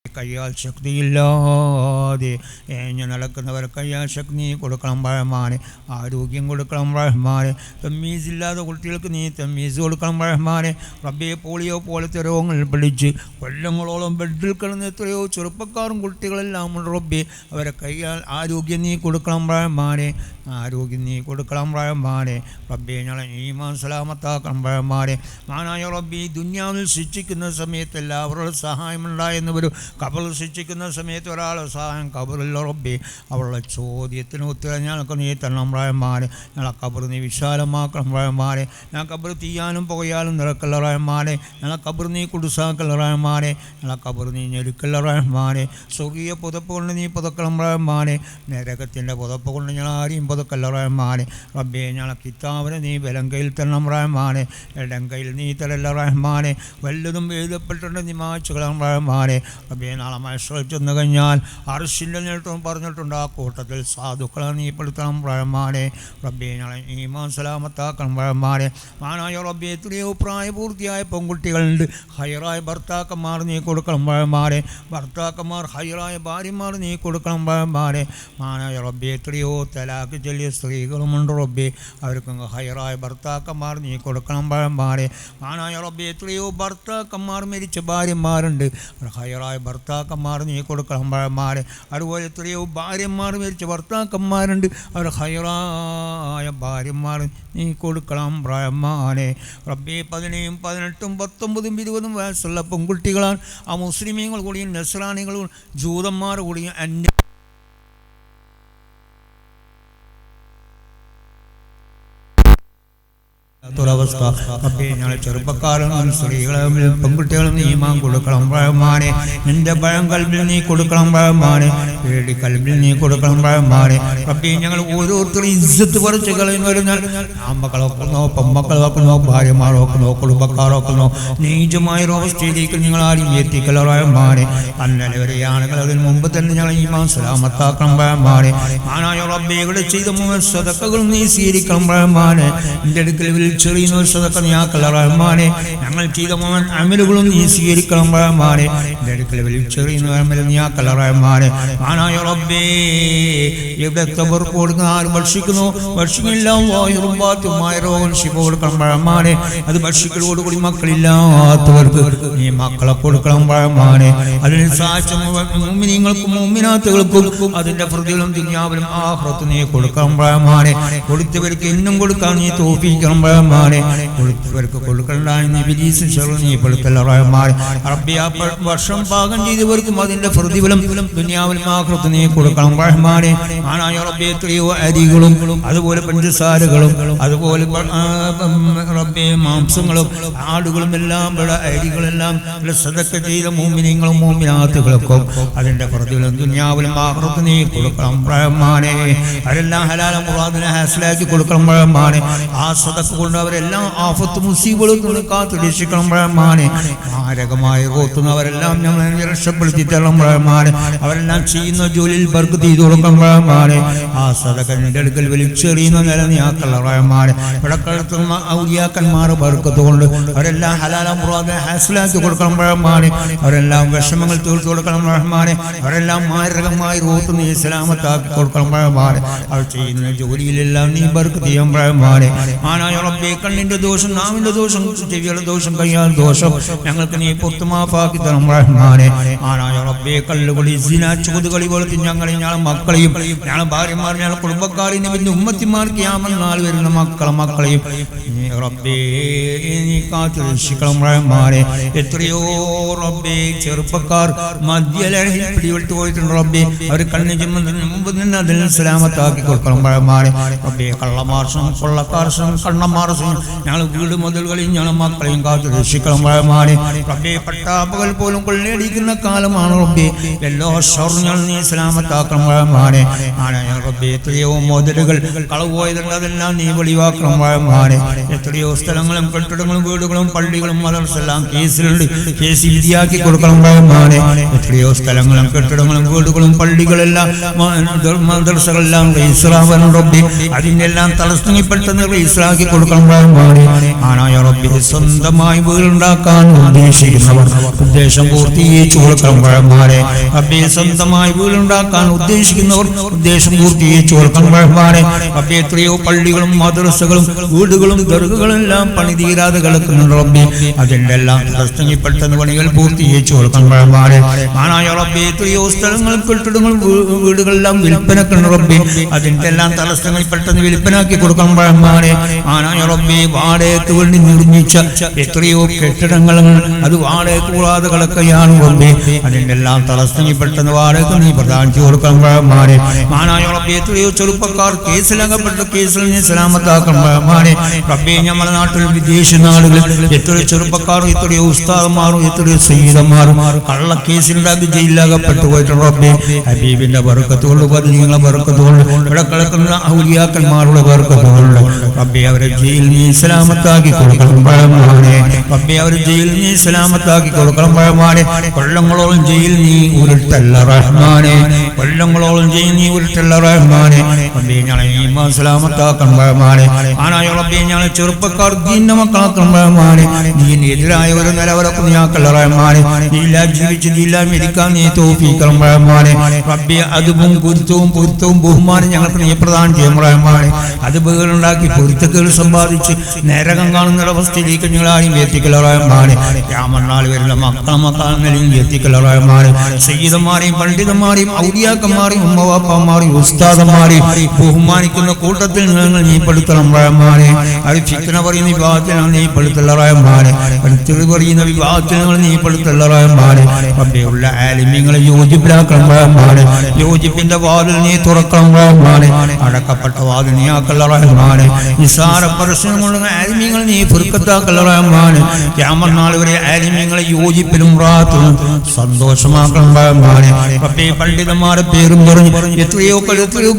കയ്യാൽ ശക്തിയില്ലാതെ ഞാൻ നടക്കുന്നവർ കയ്യാൽ ശക്തി കൊടുക്കണം റഹ്മാനെ. ആരോഗ്യം കൊടുക്കണം റഹ്മാനെ. തമ്മീസില്ലാത്ത കുട്ടികൾക്ക് നീ തമ്മീസ് കൊടുക്കണം റഹ്മാനെ. റബ്ബേ പോളിയോ പോലത്തെ രോഗങ്ങൾ പിടിച്ച് കൊല്ലങ്ങളോളം ബെഡിൽ കിടന്ന് എത്രയോ ചെറുപ്പക്കാരും കുട്ടികളെല്ലാം ഉണ്ട് റബ്ബേ. അവരെ കയ്യാൽ ആരോഗ്യം നീ കൊടുക്കണം റഹ്മാനെ. ആരോഗ്യം നീ കൊടുക്കണം റഹ്മാനെ. റബ്ബേ ഞങ്ങളെ ഈമാൻ സലാമത്താക്കണം റഹ്മാനെ. മഹാനായ റബ്ബേ ദുനിയാവിൽ ശിക്ഷിക്കുന്ന സമയത്ത് എല്ലാവരുടെ സഹായം ഉണ്ടായെന്നവരും ഖബറിൽ ശിക്ഷിക്കുന്ന സമയത്ത് ഒരാളുടെ സഹായം ഖബറില്ല റബ്ബേ. അവളുടെ ചോദ്യത്തിന് ഉത്തരം ഞങ്ങൾക്ക് നീ തരണം റഹ്മാനെ. ഞങ്ങളെ ഖബർ നീ വിശാലമാക്കണം റഹ്മാനെ. ഞാൻ ഖബർ തീയാനും പുകയാലും നിറക്കല്ല റഹ്മാനെ. ഞങ്ങളെ ഖബർ നീ കുടുസാക്കല്ല റഹ്മാനെ. ഞങ്ങളെ ഖബർ നീ ഞെരുക്കല്ല റഹ്മാനെ. സ്വർഗീയ പുതപ്പ് കൊണ്ട് നീ പുതക്കണം റഹ്മാനെ. നരകത്തിൻ്റെ പുതപ്പ് കൊണ്ട് ഞങ്ങൾ ആരെയും പുതക്കല്ല റഹ്മാനെ. റബ്ബേ ഞങ്ങളെ കിതാബിനെ നീ വലം കയ്യിൽ തരണം റഹ്മാനെ. ഇടം കയ്യിൽ നീ തരല്ല റഹ്മാനെ. വല്ലതും എഴുതപ്പെട്ടിട്ടുണ്ട് നീ മായ്ച്ചുകളാം റഹ്മാനെ. റബ്ബേ നാളെ മഹ്ശറിൽ ചെന്ന് കഴിഞ്ഞാൽ അർശിൻ്റെ നേട്ടവും പറഞ്ഞിട്ടുണ്ട് ആ കൂട്ടത്തിൽ സാധുക്കളെ നീ പെടുത്തണം റഹ്മാനെ. റബ്ബേ ഞങ്ങളെ ഈമാൻ സലാമത്താക്കണം റഹ്മാനെ. മാനായ റബ്ബേ എത്രയോ പ്രായപൂർത്തിയായ പെൺകുട്ടികളുണ്ട്. ഹൈറായ ഭർത്താക്കന്മാർ നീ കൊടുക്കണം റഹ്മാനെ. ഭർത്താക്കന്മാർ ഹൈറായ ഭാര്യമാർ നീ കൊടുക്കണം റഹ്മാനെ. മാനായ റബ്ബേ എത്രയോ തലാക്ക് ചൊല്ലിയ സ്ത്രീകളുമുണ്ട് റബ്ബേ. അവർക്ക് ഹൈറായ ഭർത്താക്കന്മാർ നീ കൊടുക്കണം റഹ്മാനെ. മാനായ റബ്ബേ എത്രയോ ഭർത്താക്കന്മാർ മരിച്ച ഭാര്യമാരുണ്ട്. ഹൈറായ ഭർത്താക്കന്മാർ നീ കൊടുക്കണം റഹ്മാനെ. അതുപോലെ എത്രയോ ഭാര്യമാർ മരിച്ച ഭർത്താക്കന്മാരുണ്ട്. അവർ ഹൈറായ ഭാര്യമാർ നീ കൊടുക്കണം റഹ്മാനെ. റബ്ബേ 17, 18, 19, 20 വയസ്സുള്ള പെൺകുട്ടികളാണ്. ആ മുസ്ലിമീങ്ങൾ കൂടിയും നസ്രാനികളും ജൂതന്മാർ കൂടിയും ൊരവസ്ഥ റബ്ബേ ഞങ്ങളെ ചെറുപ്പക്കാരും സ്ത്രീകളും പെൺകുട്ടികളും നീ ഈമാൻ കൊടുക്കണം റഹ്മാനെ. നിന്റെ ഭയം കൽബിൽ നീ കൊടുക്കണം റഹ്മാനെ. പേടി കൽബിൽ നീ കൊടുക്കണം റഹ്മാനെ. റബ്ബേ ഞങ്ങൾ ഓരോരുത്തരും ഇസ്സത്ത് പറിച്ച് കളയുന്നവരുന്നാൽ ആൺമക്കൾ നോക്കുന്നോ, പെൺമക്കൾ നോക്കുന്നോ, ഭാര്യമാർ നോക്കുന്നോ, കുടുംബക്കാർ നോക്കുന്നോ, നീചമായ ഒരു അവസ്ഥയിലേക്ക് നിങ്ങൾ ആരും എത്തിക്കല റഹ്മാനെ. അന്നലവരെയാണെങ്കിൽ അതിന് മുമ്പ് തന്നെ ഞങ്ങൾ ഈമാൻ സലാമത്താക്കണം റഹ്മാനെ. ആനായ റബ്ബേ ഇവിടെ ചെയ്ത സദഖകൾ നീ സ്വീകരിക്കണം റഹ്മാനെ. എൻ്റെ അടുക്കൽ ചെറിയ സദഖ നീ ആക്കല റഹ്മാനെ. ഞങ്ങൾ ചെയ്ത മുഴുവൻ അമലുകളും നീ സ്വീകരിക്കണം റഹ്മാനെ. എൻ്റെ അടുക്കൽ ചെറിയ അമൽ നീ ആക്കല റഹ്മാനെ. ആനായ റബ്ബേ ഇവിടെ തബർക്ക് കൊടുക്കുന്ന ആരും ഭക്ഷിക്കുന്നു ഭക്ഷിക്കില്ല വായുറുമ്പാത്തുമായ രോഗം ശിവ കൊടുക്കണം റഹ്മാനെ. അത് ഭക്ഷിക്കലോടുകൂടി മക്കളില്ലാത്തവർക്ക് നീ മക്കളെ കൊടുക്കണം റഹ്മാനെ. അതിന് സാധിച്ച മുഅ്മിനീങ്ങൾക്കും മുഅ്മിനാത്തുകൾക്കും അതിൻ്റെ പ്രതിഫലം ദുനിയാവിലും ആഖിറത്തും നീ കൊടുക്കണം റഹ്മാനെ. കൊടുത്തവർക്ക് എന്നും കൊടുക്കാൻ നീ തൗഫീഖ് റഹ്മാനെ. കൊടുത്തവർക്ക് കൊടുക്കണ്ടായി നീ ഇബ്ലീസ് ശർറ് നീ പെടുത്തല്ല റഹ്മാനെ. റബ്ബേ ആ വർഷം പാകം ചെയ്തവർക്കും അതിൻ്റെ പ്രതിഫലം ദുനിയാവിലും ആഖിറത്തും നീ കൊടുക്കണം റഹ്മാനെ. ആനായ റബ്ബേ എത്രയോ അരികളും അതുപോലെ പഞ്ചസാരകളും അതുപോലെ റബ്ബേ മാംസങ്ങളും ആടുകളും എല്ലാം അരികളെല്ലാം സദഖ ചെയ്ത മുഅ്മിനീങ്ങളും മുഅ്മിനാത്തുകൾക്കും അതിൻ്റെ പ്രതിഫലം ദുനിയാവിലും ആഖിറത്തും നീ കൊടുക്കണം റഹ്മാനെ. അതെല്ലാം ഹലാല മുറാദിനെ ഹാസിലാക്കി കൊടുക്കണം റഹ്മാനെ. ആ സദഖ കൊണ്ട് അവരെല്ലാം ആഫത്ത് മുസീബത്തുകളും കാത്തു രക്ഷിക്കണം റഹ്മാനെ. മാരകമായ റോത്തുന്നവരെല്ലാം ഞങ്ങളെ രക്ഷപ്പെടുത്തി തരണം റഹ്മാനെ. അവരെല്ലാം ചെയ്യുന്ന ജോലിയിൽ ബർക്കത്ത് ചെയ്തു കൊടുക്കണം റഹ്മാനെ. ആ സദഖ നിന്റെ അടുക്കൽ വലിച്ചെറിയുന്ന നില നീ ആക്കല്ല റഹ്മാനെ. ഇടക്കടുത്തുന്ന ഔലിയാക്കന്മാർ ബർക്കത്ത് കൊണ്ട് അവരെല്ലാം ഹലാല മുറാദിനെ ഹാസിലാക്കി കൊടുക്കണം റഹ്മാനെ. അവരെല്ലാം വിഷമങ്ങൾ തീർത്തു കൊടുക്കണം റഹ്മാനെ. അവരെല്ലാം മാരകമായ റോത്ത് നീ സലാമത്താക്കി കൊടുക്കണം റഹ്മാനെ. അവർ ചെയ്യുന്ന ജോലിയിലെല്ലാം നീ ബർക്കത്ത് ചെയ്യണം റഹ്മാനെ. ആനായ റബ്ബേ കണ്ണിന്റെ ദോഷം, നാവിന്റെ ദോഷം, ചെവിയുടെ ദോഷം, കയ്യാൽ ദോഷം ഞങ്ങൾക്ക് നീ പുറത്തു മാഫാക്കി തരണം റഹ്മാനെ. ആനായ റബ്ബേ കള്ളുകളി സിനാ ചുവടുകളി പോലത്തെ ഞങ്ങളെ ഞങ്ങളെ മക്കളെയും ഞങ്ങളെ ഭാര്യമാർ ഞങ്ങളെ കുടുംബക്കാരെയും പിന്നെ ഉമ്മത്തിമാർക്ക് യാമൻ നാൾ വരുന്ന മക്കളെയും റബ്ബേ നീ കാത്തു രക്ഷിക്കണം റഹ്മാനെ. എത്രയോ റബ്ബേ ചെറുപ്പക്കാർ മദ്യലഹരിയിൽ പിടിപെട്ടു പോയിട്ടുണ്ട് റബ്ബേ. അവർ കണ്ണിന് ചെമ്മുന്നതിന് മുമ്പ് നിന്ന് അതിൽ സലാമത്താക്കി കൊടുക്കണം റഹ്മാനെ. റബ്ബേ കള്ളമാർഷം കൊള്ളക്കാർഷം കണ്ണമാർഷം ഞങ്ങൾ വീട് മുതലുകളെയും ഞങ്ങളെ മക്കളെയും കാത്തു രക്ഷിക്കണം റഹ്മാനെ. റബ്ബേ പട്ടാപ്പകൽ പോലും കൊള്ളയടിക്കുന്ന കാലമാണ് റബ്ബേ. എല്ലാ ഷർറുകളും നീ സലാമത്താക്കണം റഹ്മാനെ. ആനായ റബ്ബേ എത്രയോ മുതലുകൾ കളവ് പോയതുണ്ട് അതെല്ലാം നീ വെളിവാക്കണം റഹ്മാനെ. എത്രയോ സ്ഥലങ്ങളും കെട്ടിടങ്ങളും വീടുകളും പള്ളികളും മദർസെല്ലാം കേസിലുണ്ട്. കേസ് വിധിയാക്കി കൊടുക്കണം റഹ്മാനെ. എത്രയോ സ്ഥലങ്ങളും കെട്ടിടങ്ങളും വീടുകളും പള്ളികളെല്ലാം മദർസകളെല്ലാം റീസ്റാവണം റബ്ബേ. അതിൻ്റെ എല്ലാം തടസ്സപ്പെട്ടെന്ന് റീസ്റാക്കി കൊടുക്കണം റഹ്മാനെ. ആനായ റബ്ബേ സ്വന്തമായി വീടുണ്ടാക്കാൻ ഉദ്ദേശിക്കുന്നവർ ഉദ്ദേശം പൂർത്തീകരിച്ചു കൊടുക്കണം റഹ്മാനെ. റബ്ബേ സ്വന്തമായി വീടുണ്ടാക്കാൻ ഉദ്ദേശിക്കുന്നവർ ഉദ്ദേശം പൂർത്തീകരിച്ചു കൊടുക്കണം റഹ്മാനെ. റബ്ബേ എത്രയോ പള്ളികളും മദ്രസകളും വീടുകളും ദർഗകളും എല്ലാം പണി തീരാതെ കിടക്കുന്നുണ്ട് റബ്ബേ. അതിന്റെ എല്ലാം പെട്ടെന്ന് പണികൾ പൂർത്തീകരിച്ചു കൊടുക്കണം റഹ്മാനെ. മാനായ റബ്ബേ എത്രയോ സ്ഥലങ്ങളും കെട്ടിടങ്ങളും വീടുകളെല്ലാം വിൽപ്പനക്കുണ്ട് റബ്ബേ. അതിന്റെ എല്ലാം തടസ്സങ്ങൾ പെട്ടെന്ന് വിൽപ്പനാക്കി കൊടുക്കണം റഹ്മാനെ. മാനായ റബ്ബേ വാടകയ്ക്ക് വേണ്ടി നിർമ്മിച്ച എത്രയോ കെട്ടിടങ്ങൾ അത് വാടകയ്ക്ക് കൂടാതെ കിടക്കുകയാണ് റബ്ബേ. അതിന്റെ എല്ലാം തടസ്സങ്ങൾ പെട്ടെന്ന് വാടകയ്ക്ക് നീ പ്രദാനം ചെയ്തു കൊടുക്കണം റഹ്മാനെ. മാനായ റബ്ബേ എത്രയോ ചെറുപ്പക്കാർ കേസിലകപ്പെട്ട കേസിൽ നീ സലാമത്താക്കണം റഹ്മാനെ. റബ്ബേ നമ്മുടെ നാട്ടിൽ വിദേശ നാടുകളിൽ എത്രയോ ചെറുപ്പക്കാരും എത്രയോ ഉസ്താദന്മാരും എത്രയോ സയ്യിദന്മാരും കള്ള കേസിലുണ്ടാക്കി ജയിലിലകപ്പെട്ടു പോയിട്ടുണ്ട് റബ്ബേ. ഹബീബിന്റെ ബർക്കത്തുകൊണ്ട് ബദരീങ്ങളുടെ ബർക്കത്തുകൊണ്ട് ഇവിടെ കിടക്കുന്ന ഔലിയാക്കന്മാരുടെ ബർക്കത്തുകൊണ്ട് റബ്ബേ അവരെ ജയിലിൽ നീ സലാമത്താക്കി കൊടുക്കണം റഹ്മാനെ. റബ്ബേ അവരെ ജയിലിൽ നീ സലാമത്താക്കി കൊടുക്കണം റഹ്മാനെ. കൊല്ലങ്ങളോളം ജയിൽ നീ ഉരുട്ടല്ല റഹ്മാനെ. കൊല്ലങ്ങളോളം ജയിൽ നീ ഉരുട്ടല്ല റഹ്മാനെ. റബ്ബേ ഞങ്ങളെ ഈമാൻ സലാമത്താക്കണം റഹ്മാനെ. ആനായ റബ്ബേ ഞങ്ങളെ ചെറുപ്പക്കാർ ദീനിന്റെ മക്കളാക്കണം റഹ്മാനെ. ദീനെതിരായ ഒരു നിലവരൊക്കെ നീയാക്കല്ല റഹ്മാനെ. നീലാ ജീവിച്ച് നീലാ മരിക്കാൻ നീ തൗഫീഖ് റഹ്മാനെ. റബ്ബേ അതും പൊരുത്തവും ബഹുമാനം ഞങ്ങൾക്ക് നീ പ്രദാനം ചെയ്യും റഹ്മാനെ. അത് ബഹുണ്ടാക്കി പൊരുത്തക്കേട് സമ്പാദിച്ച് നരകം കാണുന്ന അവസ്ഥയിലേക്ക് ഞങ്ങളാരും എത്തിക്കല റഹ്മാനെ. യാമനാൾ വരുന്ന മക്കളെയും എത്തിക്കല റഹ്മാനെ. സയ്യിദന്മാരെയും പണ്ഡിതന്മാരെയും ഔലിയാക്കന്മാരെയും ഉമ്മവാപ്പന്മാരെയും ഉസ്താദന്മാരെയും ബഹുമാനിക്കുന്ന കൂട്ടത്തിൽ നിങ്ങൾ നീ പെടുത്തണം റഹ്മാനെ. അത് ഫിത്ന പറയുന്ന വിവാഹത്തിനാണ് നീ പെടുത്തല്ല റഹ്മാനെ. തെറി പറയുന്ന വിവാഹത്തിൽ നീ പെടുത്തല്ല റഹ്മാനെ. റബ്ബിയുള്ള ആലിമീങ്ങളെ യോജിപ്പിലാക്കണം റഹ്മാനെ. യോജിപ്പിന്റെ വാതിൽ നീ തുറക്കണം റഹ്മാനെ. അടക്കപ്പെട്ട വാതിൽ നീ ആക്കല്ല റഹ്മാനെ. നിസാര പ്രശ്നങ്ങളുള്ള ആലിമീങ്ങൾ നീ ഫിർഖത്താക്കല്ല റഹ്മാനെ. ഖിയാമത്ത് നാൾ വരെ ആലിമീങ്ങളെ യോജിപ്പിലും റാഹത്തിലും സന്തോഷമാക്കണം റഹ്മാനെ. റബ്ബേ പണ്ഡിതന്മാരെ പേരും പറഞ്ഞു എത്രയോ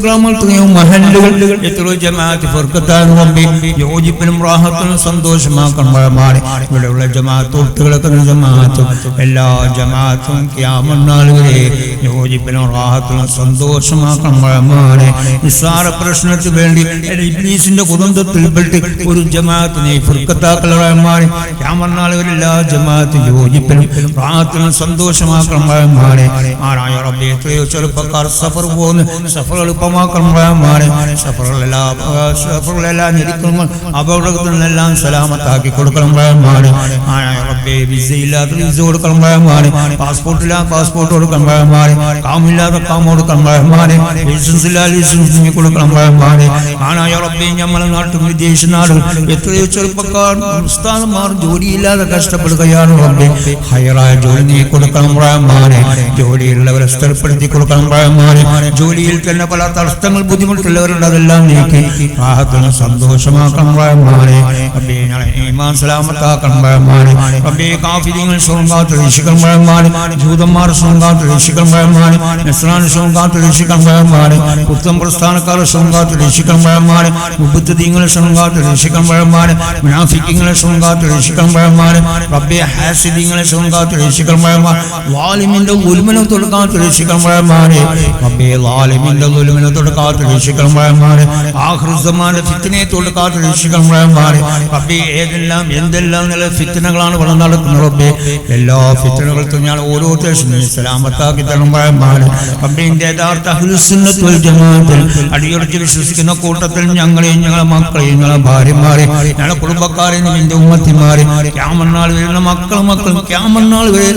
ഗ്രാമങ്ങൾ എത്രയോ മഹല്ലുകൾ എത്രയോ ജമാഅത്ത് ഫിർഖത്താണ് റബ്ബേ. യോജിപ്പിലും റാഹത്തിലും സന്തോഷമാക്കണം റഹ്മാനെ. ഇവിടെയുള്ള ജമാഅത്ത് ഒട്ടുകിടക്കുന്ന ജമാഅത്തും എല്ലാ ജമാഅത്തും ഖിയാമത്ത് നാൾ വരെ യോജിപ്പിലും റാഹത്തിലും സന്തോഷമാക്കണം റഹ്മാനെ. നിസ്സാര പ്രശ്നത്തിന് വേണ്ടി ഇബ്ലീസിന്റെ കുതന്ത്രത്തിൽപ്പെട്ട് ഒരു ജമാഅത്ത് നീ ഫിർഖത്താക്കൽ റഹ്മാനെ. ഖിയാമത്ത് നാൾ വരെ എല്ലാ ജമാഅത്തും യോജിപ്പിലും റാഹത്തിലും സന്തോഷമാക്കണം റഹ്മാനെ. ആനായ റബ്ബേ എത്രയോ ചെറുപ്പക്കാർ സഫർ പോകുന്നു. സഫർ എളുപ്പമാക്കണം റഹ്മാനെ. സഫറുകളെല്ലാം ഇരിക്കുമ്പോൾ അപകടത്തിനെല്ലാം സലാമത്താക്കി കൊടുക്കണം റഹ്മാനെ. ആനായ റബ്ബേ വിസയില്ലാത്ത വിസ കൊടുക്കണം റഹ്മാനെ. പാസ്പോർട്ടില്ലാത്ത പാസ്പോർട്ട് കൊടുക്കണം റഹ്മാനെ. കാമില്ലാത്ത കാമ കൊടുക്കണം റഹ്മാനെ. ലൈസൻസ് ഇല്ലാത്ത ലൈസൻസ് കൊടുക്കണം റഹ്മാനെ. ആനായ റബ്ബേ നമ്മുടെ നാട്ടും വിദേശ നാടുകൾ എത്രയോ ചെറുപ്പക്കാർ ഉസ്താദന്മാർ ജോലിയില്ലാതെ കഷ്ടപ്പെടുകയാണ് റബ്ബേ. ഹൈറായ ജോലി നീ കൊടുക്കണം റഹ്മാനെ. ജോലിയുള്ളവരെ സ്ഥലപ്പെടുത്തി കൊടുക്കണം റഹ്മാനെ. ജോലിയിൽ തന്നെ പല തടസ്സങ്ങൾ ബുദ്ധിമുട്ടുള്ളവരുണ്ട്. അതെല്ലാം നീക്കി റാഹത്തിന് സന്തോഷമാക്കണം റഹ്മാനെ. റബ്ബേ ഞങ്ങളെ ഈമാൻ സലാമത്താക്കണം റഹ്മാനെ. റബ്ബേ കാഫിരീങ്ങൾ സ്വർഗ്ഗത്തിൽ രക്ഷിക്കണം റഹ്മാനെ. ജൂതന്മാർ സ്വർഗ്ഗത്തിൽ രക്ഷിക്കണം റഹ്മാനെ. നസ്രാനി സ്വർഗ്ഗത്തിൽ രക്ഷിക്കണം റഹ്മാനെ. ഉത്തമ പ്രസ്ഥാനക്കാർ സ്വർഗ്ഗത്തിൽ രക്ഷിക്കണം റഹ്മാനെ. മുബത്തദീങ്ങൾ സ്വർഗ്ഗത്തിൽ രക്ഷിക്കണം റഹ്മാനെ. മുനാഫിഖീങ്ങളെ സ്വർഗ്ഗത്തിൽ രക്ഷിക്കണം റഹ്മാനെ. റബ്ബേ ഹാസിദീങ്ങളെ സ്വർഗ്ഗത്തിൽ രക്ഷിക്കണം റഹ്മാനെ. വാലിമിന്റെ ഉൽമനെ തൊടുക്കാത്ത രക്ഷിക്കണം റഹ്മാനെ. റബ്ബേ വാലിമിന്റെ ഉൽമനെ തൊടുക്കാത്ത രക്ഷിക്കണം റഹ്മാനെ. ആഖിർ സമാന്റെ ഫിത്നയെ തൊടുക്കാത്ത രക്ഷിക്കണം റഹ്മാനെ. റബ്ബേ ഏതെല്ലാം എന്തെല്ലാം നില ഫിത്നകളാണ് ഇവിടെ നടക്കുന്നത് റബ്ബേ. എല്ലാ ഫിത്നകൾക്കും ഞാൻ ഓരോരുത്തരും സലാമത്താക്കി തരണം റഹ്മാനെ. റബ്ബിന്റെ യഥാർത്ഥ അഹ്ലുസുന്നത്ത് വൽ ജമാഅത്തിൽ അടിയുറച്ച് വിശ്വസിക്കുന്ന കൂട്ടത്തിൽ ഞങ്ങളെയും ഞങ്ങളെ മക്കളെയും ഞങ്ങളെ ഭാര്യമാരെയും ഞങ്ങളുടെ കുടുംബക്കാരെയും നിന്റെ ഉമ്മത്തിമാരെയും ഖിയാമത്ത് നാൾ വരുന്ന മക്കളും ഖിയാമത്ത് നാൾ വരെ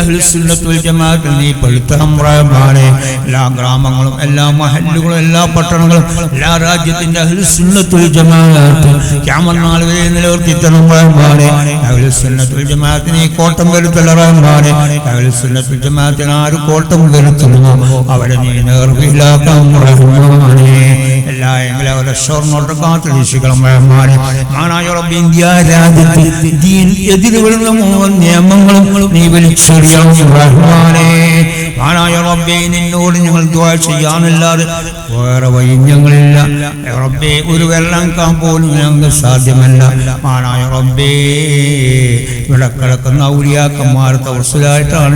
അഹ്ലുസുന്നത്ത് വൽ ജമാഅത്തിൽ നീ പെടുത്തണം റഹ്മാനെ. എല്ലാ ഗ്രാമങ്ങളും എല്ലാ മഹല്ലുകളും എല്ലാ പട്ടണങ്ങളും എല്ലാ രാജ്യത്തിന്റെ അഹ്ലുസുന്നത്ത് വൽ ജമാഅത്ത് ഖിയാമത്ത് നാൾ വരെ നിലനിർത്തി തരണം റഹ്മാനെ. അഹ്ലുസുന്നത്ത് വൽ ജമാഅത്തിന് നീ കോട്ടം വരുത്തല്ല റഹ്മാനെ. അഹ്ലുസുന്നത്ത് വൽ ജമാഅത്തിന് ആര് കോട്ടം വരുത്തുന്നു അവരെ നീ നേർവഴിയിലാക്കണം റഹ്മാനെ. എല്ലാ എങ്കിലും അവരെ ഷോർണോട്ട് കാത്തു രക്ഷിക്കണം റഹ്മാനെ. ആനായ റബ്ബേ ഇന്ത്യ രാജ്യത്ത് ദീൻ എതിര് വരുന്ന മുഴുവൻ നിയമങ്ങളും നീ വലിച്ചെറിയണം റഹ്മാനെ. ആനായ റബ്ബേ നിന്നോട് ഞങ്ങൾ ദുആ ചെയ്യാനല്ലാതെ വേറെ വഴി ഞങ്ങളില്ല റബ്ബേ. ഒരു വെള്ളം കാൻ പോലും ഞങ്ങൾക്ക് സാധ്യമല്ല. ആനായ റബ്ബേ ഇവിടെ കിടക്കുന്ന ഔലിയാക്കന്മാർ തവസ്സുലായിട്ടാണ്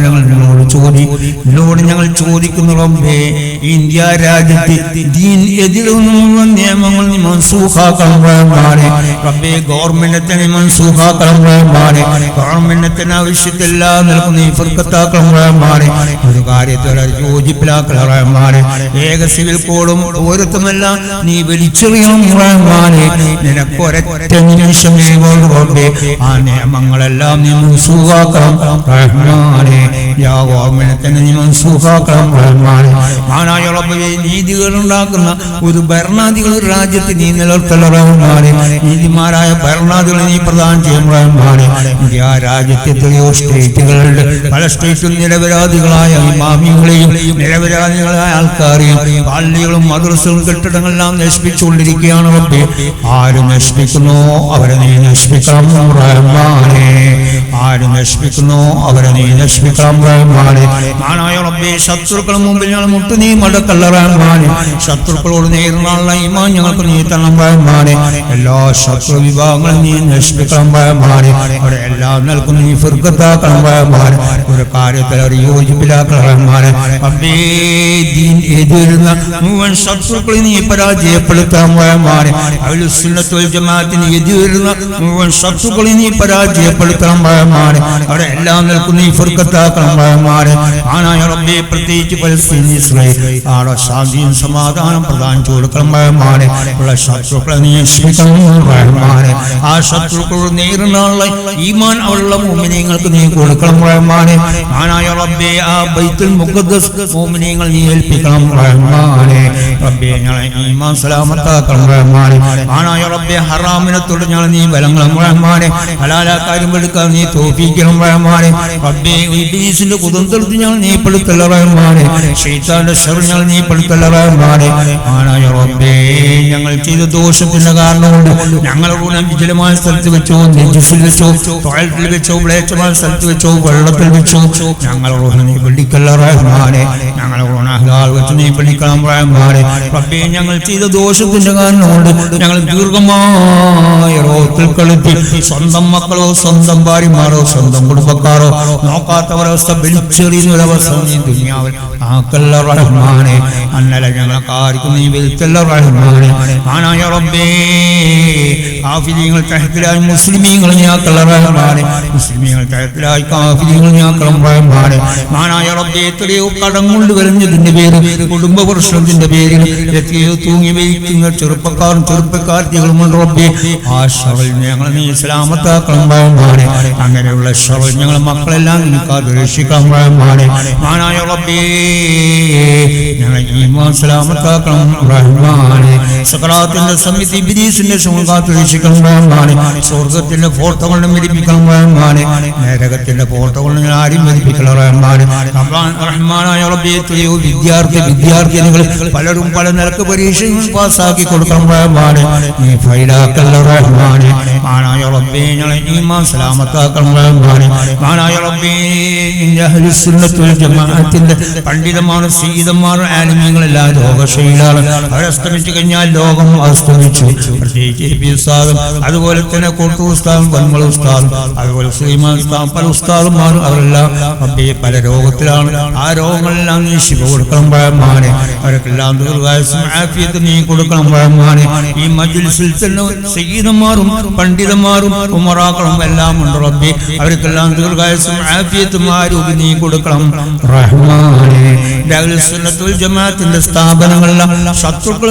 നിന്നോട് ഞങ്ങൾ ചോദിക്കുന്നു റബ്ബേ. ഇന്ത്യ രാജ്യത്ത് ദീൻ എതിര് മുഴുവൻ നിയമങ്ങൾ നീ മൻസൂഖാക്കണം റഹ്മാനെ. റബ്ബേ ഗവൺമെന്റിനെ നീ മൻസൂഖാക്കണം റഹ്മാനെ. ഗവൺമെന്റിന് ആവശ്യത്തില്ല നിനക്ക് നീ ഫർഖത്താക്കണം റഹ്മാനെ. ഒരു കാര്യത്തിൽ യോജിപ്പിലാക്കണം റഹ്മാനെ. ഏക സിവിൽ കോഡും ഓരോരുത്തമെല്ലാം നീ വലിച്ചെറിയണം റഹ്മാനെ. നിനക്ക് ഒരൊറ്റ നിമിഷമേ വേണ്ടൂ റബ്ബേ. ആ നിയമങ്ങളെല്ലാം നീ മൻസൂഖാക്കണം റഹ്മാനെ. യാ ഗവൺമെന്റിനെ നീ മൻസൂഖാക്കണം റഹ്മാനെ. മാനായ റബ്ബേ നീതികൾ ഉണ്ടാക്കുന്ന ഒരു ഭരണാധികൾ രാജ്യത്ത് നീ നിലനിർത്തല റഹ്മാനെ. നീതിമാരായ ഭരണാധികളെ നീ പ്രദാനം ചെയ്യും റഹ്മാനെ. ആ രാജ്യത്തെ എത്രയോ സ്റ്റേറ്റുകളുണ്ട്. പല സ്റ്റേറ്റും നിരപരാധികളായ ഇമാമികളെയും നിരപരാധികളായ ആൾക്കാരെയും പള്ളികളും മദ്രസകളും കെട്ടിടങ്ങളെല്ലാം നശിപ്പിച്ചുകൊണ്ടിരിക്കുകയാണ് റബ്ബേ. ആര് നശിപ്പിക്കുന്നോ അവരെ നീ നശിപ്പിക്കണം റഹ്മാനെ. ആര് നശിപ്പിക്കുന്നോ അവരെ നീ നശിപ്പിക്കണം റഹ്മാനെ. മാനായ റബ്ബേ ശത്രുക്കളുടെ മുമ്പിൽ ഞങ്ങൾ മുട്ട് നീ മടക്കല്ല റഹ്മാനെ. ശത്രുക്കളോട് നേരിടാനുള്ള ഈമാൻ ഞങ്ങൾക്ക് നീ തരണം റഹ്മാനെ. എല്ലാ ശത്രു വിഭാഗങ്ങളും നീ നശിപ്പിക്കണം റഹ്മാനെ. അവരെ എല്ലാം നൽകുന്ന നീ ഫിർഖത്താക്കണം റഹ്മാനെ. ഒരു കാര്യത്തിൽ അവർ യോജിപ്പിലാക്കണം റഹ്മാനെ. റബ്ബേ ദീൻ എതിരുന്ന മുഴുവൻ ശത്രുക്കളെ നീ പരാജയപ്പെടുത്താൻ റഹ്മാനെ. അഹ്ലുസുന്നത്ത് വൽ ജമാഅത്തിന് എതിരുന്ന മുഴുവൻ ശത്രുക്കളെ നീ പരാജയപ്പെടുത്താൻ റഹ്മാനെ. അവരെ എല്ലാം നൽകുന്ന നീ ഫിർഖത്താക്കണം റഹ്മാനെ. ആനായ റബ്ബേ പ്രത്യേകിച്ച് ഫലസ്തീൻ ഇസ്രായേൽ ആടെ ശാന്തിയും സമാധാനം പ്രദാനിച്ചു കൊടുക്കണം റഹ്മാനെ. ഉള്ള ശത്രുക്കളെ നീ നശിപ്പിക്കണം റഹ്മാനെ. ആ ശത്രുക്കളോട് നേരിടാനുള്ള ഈമാൻ ഉള്ള മുഅ്മിനീങ്ങൾക്ക് നീ കൊടുക്കണം റഹ്മാനെ. ആനായ റബ്ബേ ആ ബൈത്തുൽ മുഖദ്ദസ് മുഅ്മിനീങ്ങൾ നീ ഏൽപ്പിക്കണം റഹ്മാനെ. റബ്ബേ ഞങ്ങളെ ഈമാൻ സലാമത്താക്കണം റഹ്മാനെ. ആനായ റബ്ബേ ഹറാമിനെ തൊട്ട് ഞങ്ങൾ നീ ബലങ്ങളും റഹ്മാനെ. ഹലാല കാര്യം എടുക്കാൻ നീ തൗഫീഖ് റഹ്മാനെ. റബ്ബേ ഇബ്ലീസിന്റെ കുതന്ത്രത്തിൽ ഞങ്ങൾ നീ പെടുത്തല്ല റഹ്മാനെ. ശൈത്താന്റെ ശർ ഞങ്ങൾ നീ പെടുത്തല്ല റഹ്മാനെ. ആനായ റബ്ബേ ഞങ്ങൾ ചെയ്ത ദോഷത്തിന്റെ കാരണം കൊണ്ട് ഞങ്ങളുടെ വിജലമായ സ്ഥലത്ത് വെച്ചോ, നെജിസിൽ വെച്ചോ, ടോയ്ലറ്റിൽ വെച്ചോ, മ്ലേച്ഛമായ സ്ഥലത്ത് വെച്ചോ, വെള്ളത്തിൽ വെച്ചോ ഞങ്ങളോട് നീ പിടിക്കല്ല റഹ്മാനെ. ഞങ്ങളോട് ഹലാൽ വെച്ച് നീ പിടിക്കണം റഹ്മാനെ. റബ്ബേ ഞങ്ങൾ ചെയ്ത ദോഷത്തിന്റെ കാരണം കൊണ്ട് ഞങ്ങൾ ദീർഘമായ റോത്തിൽ കളിത്തി സ്വന്തം മക്കളോ സ്വന്തം ഭാര്യമാരോ സ്വന്തം കുടുംബക്കാരോ നോക്കാത്തവരവസ്ഥ വലിച്ചെറിയുന്ന ഒരവസ്ഥ നീ ദുനിയാവിൽ ആക്കല്ല റഹ്മാനെ. അന്നലെ ഞങ്ങൾക്ക് ആർക്കും നീ വെൽത്തല്ല റഹ്മാനെ. ആനായ റബ്ബേ കാഫിരീങ്ങൾ തഹത്തിലായി മുസ്ലിമീങ്ങൾ ഞാക്കല്ല റഹ്മാനെ. മുസ്ലിമീങ്ങൾ തഹത്തിലായി കാഫിരീങ്ങൾ ഞാക്കണം റഹ്മാനെ. ആനായ റബ്ബേ എത്രയോ കടം കൊണ്ട് വരുന്നതിന്റെ പേര്, കുടുംബ പ്രശ്നത്തിന്റെ പേരിൽ എത്രയോ തൂങ്ങി വയ്ക്കുന്ന ചെറുപ്പക്കാരും ചെറുപ്പക്കാർത്തികളുമുണ്ട് റബ്ബേ. ആ ശവൽ ഞങ്ങൾ നീ ഇസ്ലാമത്താക്കണം റഹ്മാനെ. അങ്ങനെയുള്ള ശവൽ ഞങ്ങൾ മക്കളെല്ലാം നിനക്ക് രക്ഷിക്കണം റഹ്മാനെ. ആനായ റബ്ബേ ഞങ്ങൾ ഈമാൻ സലാമത്താക്കണം റഹ്മാനെ. സകറാത്തിന്റെ സമിതി ഇബ്ലീസിന്റെ ശുമകാത്ത് രക്ഷിക്കണം റഹ്മാനെ. സ്വർഗ്ഗത്തിന്റെ ഫോട്ടോ കൊണ്ട് മെരിപ്പിക്കണം റഹ്മാനെ. നരകത്തിന്റെ ഫോട്ടോ കൊണ്ട് ആരും മെരിപ്പിക്കണം റഹ്മാനെ. റഹ്മാനായ റബ്ബേ എത്രയോ വിദ്യാർത്ഥിനികൾ പലരും പല നിരക്ക് പരീക്ഷകൾ പാസ്സാക്കി കൊടുക്കണം റഹ്മാനെ. നീ ഫൈലാക്കല്ല റഹ്മാനെ. ആനായ റബ്ബേ ഞങ്ങളെ ഈമാൻ സലാമത്താക്കണം റഹ്മാനെ. ആനായ റബ്ബേ അഹ്ലുസുന്നത്ത് വൽ ജമാഅത്തിന്റെ പണ്ഡിതന്മാരും സയ്യിദന്മാരും ആലിമീങ്ങളെല്ലാം ലോകശൈലാണ്. അവരസ്തമിച്ചു കഴിഞ്ഞാൽ ലോകം അസ്തമിച്ചു. പ്രത്യേകിച്ച് ഉസ്താദും അതുപോലെ തന്നെ കോട്ടൂർ ഉസ്താദും വന്മള ഉസ്താദും അതുപോലെ ശ്രീമാൻ ഉസ്താദും പല ഉസ്താദുമാരും അവരെല്ലാം റബ്ബേ പല രോഗത്തിലാണ്. ആ രോഗങ്ങളെല്ലാം നീ ശിഫ കൊടുക്കണം റഹ്മാനെ. അവർക്കെല്ലാം ദീർഘായുസ്സും ആഫിയത്തും നീ കൊടുക്കണം റഹ്മാനെ. ഈ മജ്ലിസിൽ തന്നെ സയ്യിദന്മാരും പണ്ഡിതന്മാരും ഉമറാക്കളും എല്ലാം ഉണ്ട് റബ്ബേ. അവർക്കെല്ലാം ദീർഘായുസ്സും ആഫിയത്തും ആരോഗ്യം നീ കൊടുക്കണം റഹ്മാനെ. അഹ്ലുസുന്നത്ത് വൽ ജമാഅത്തിന്റെ സ്ഥാപനങ്ങളെല്ലാം ശത്രുക്കൾ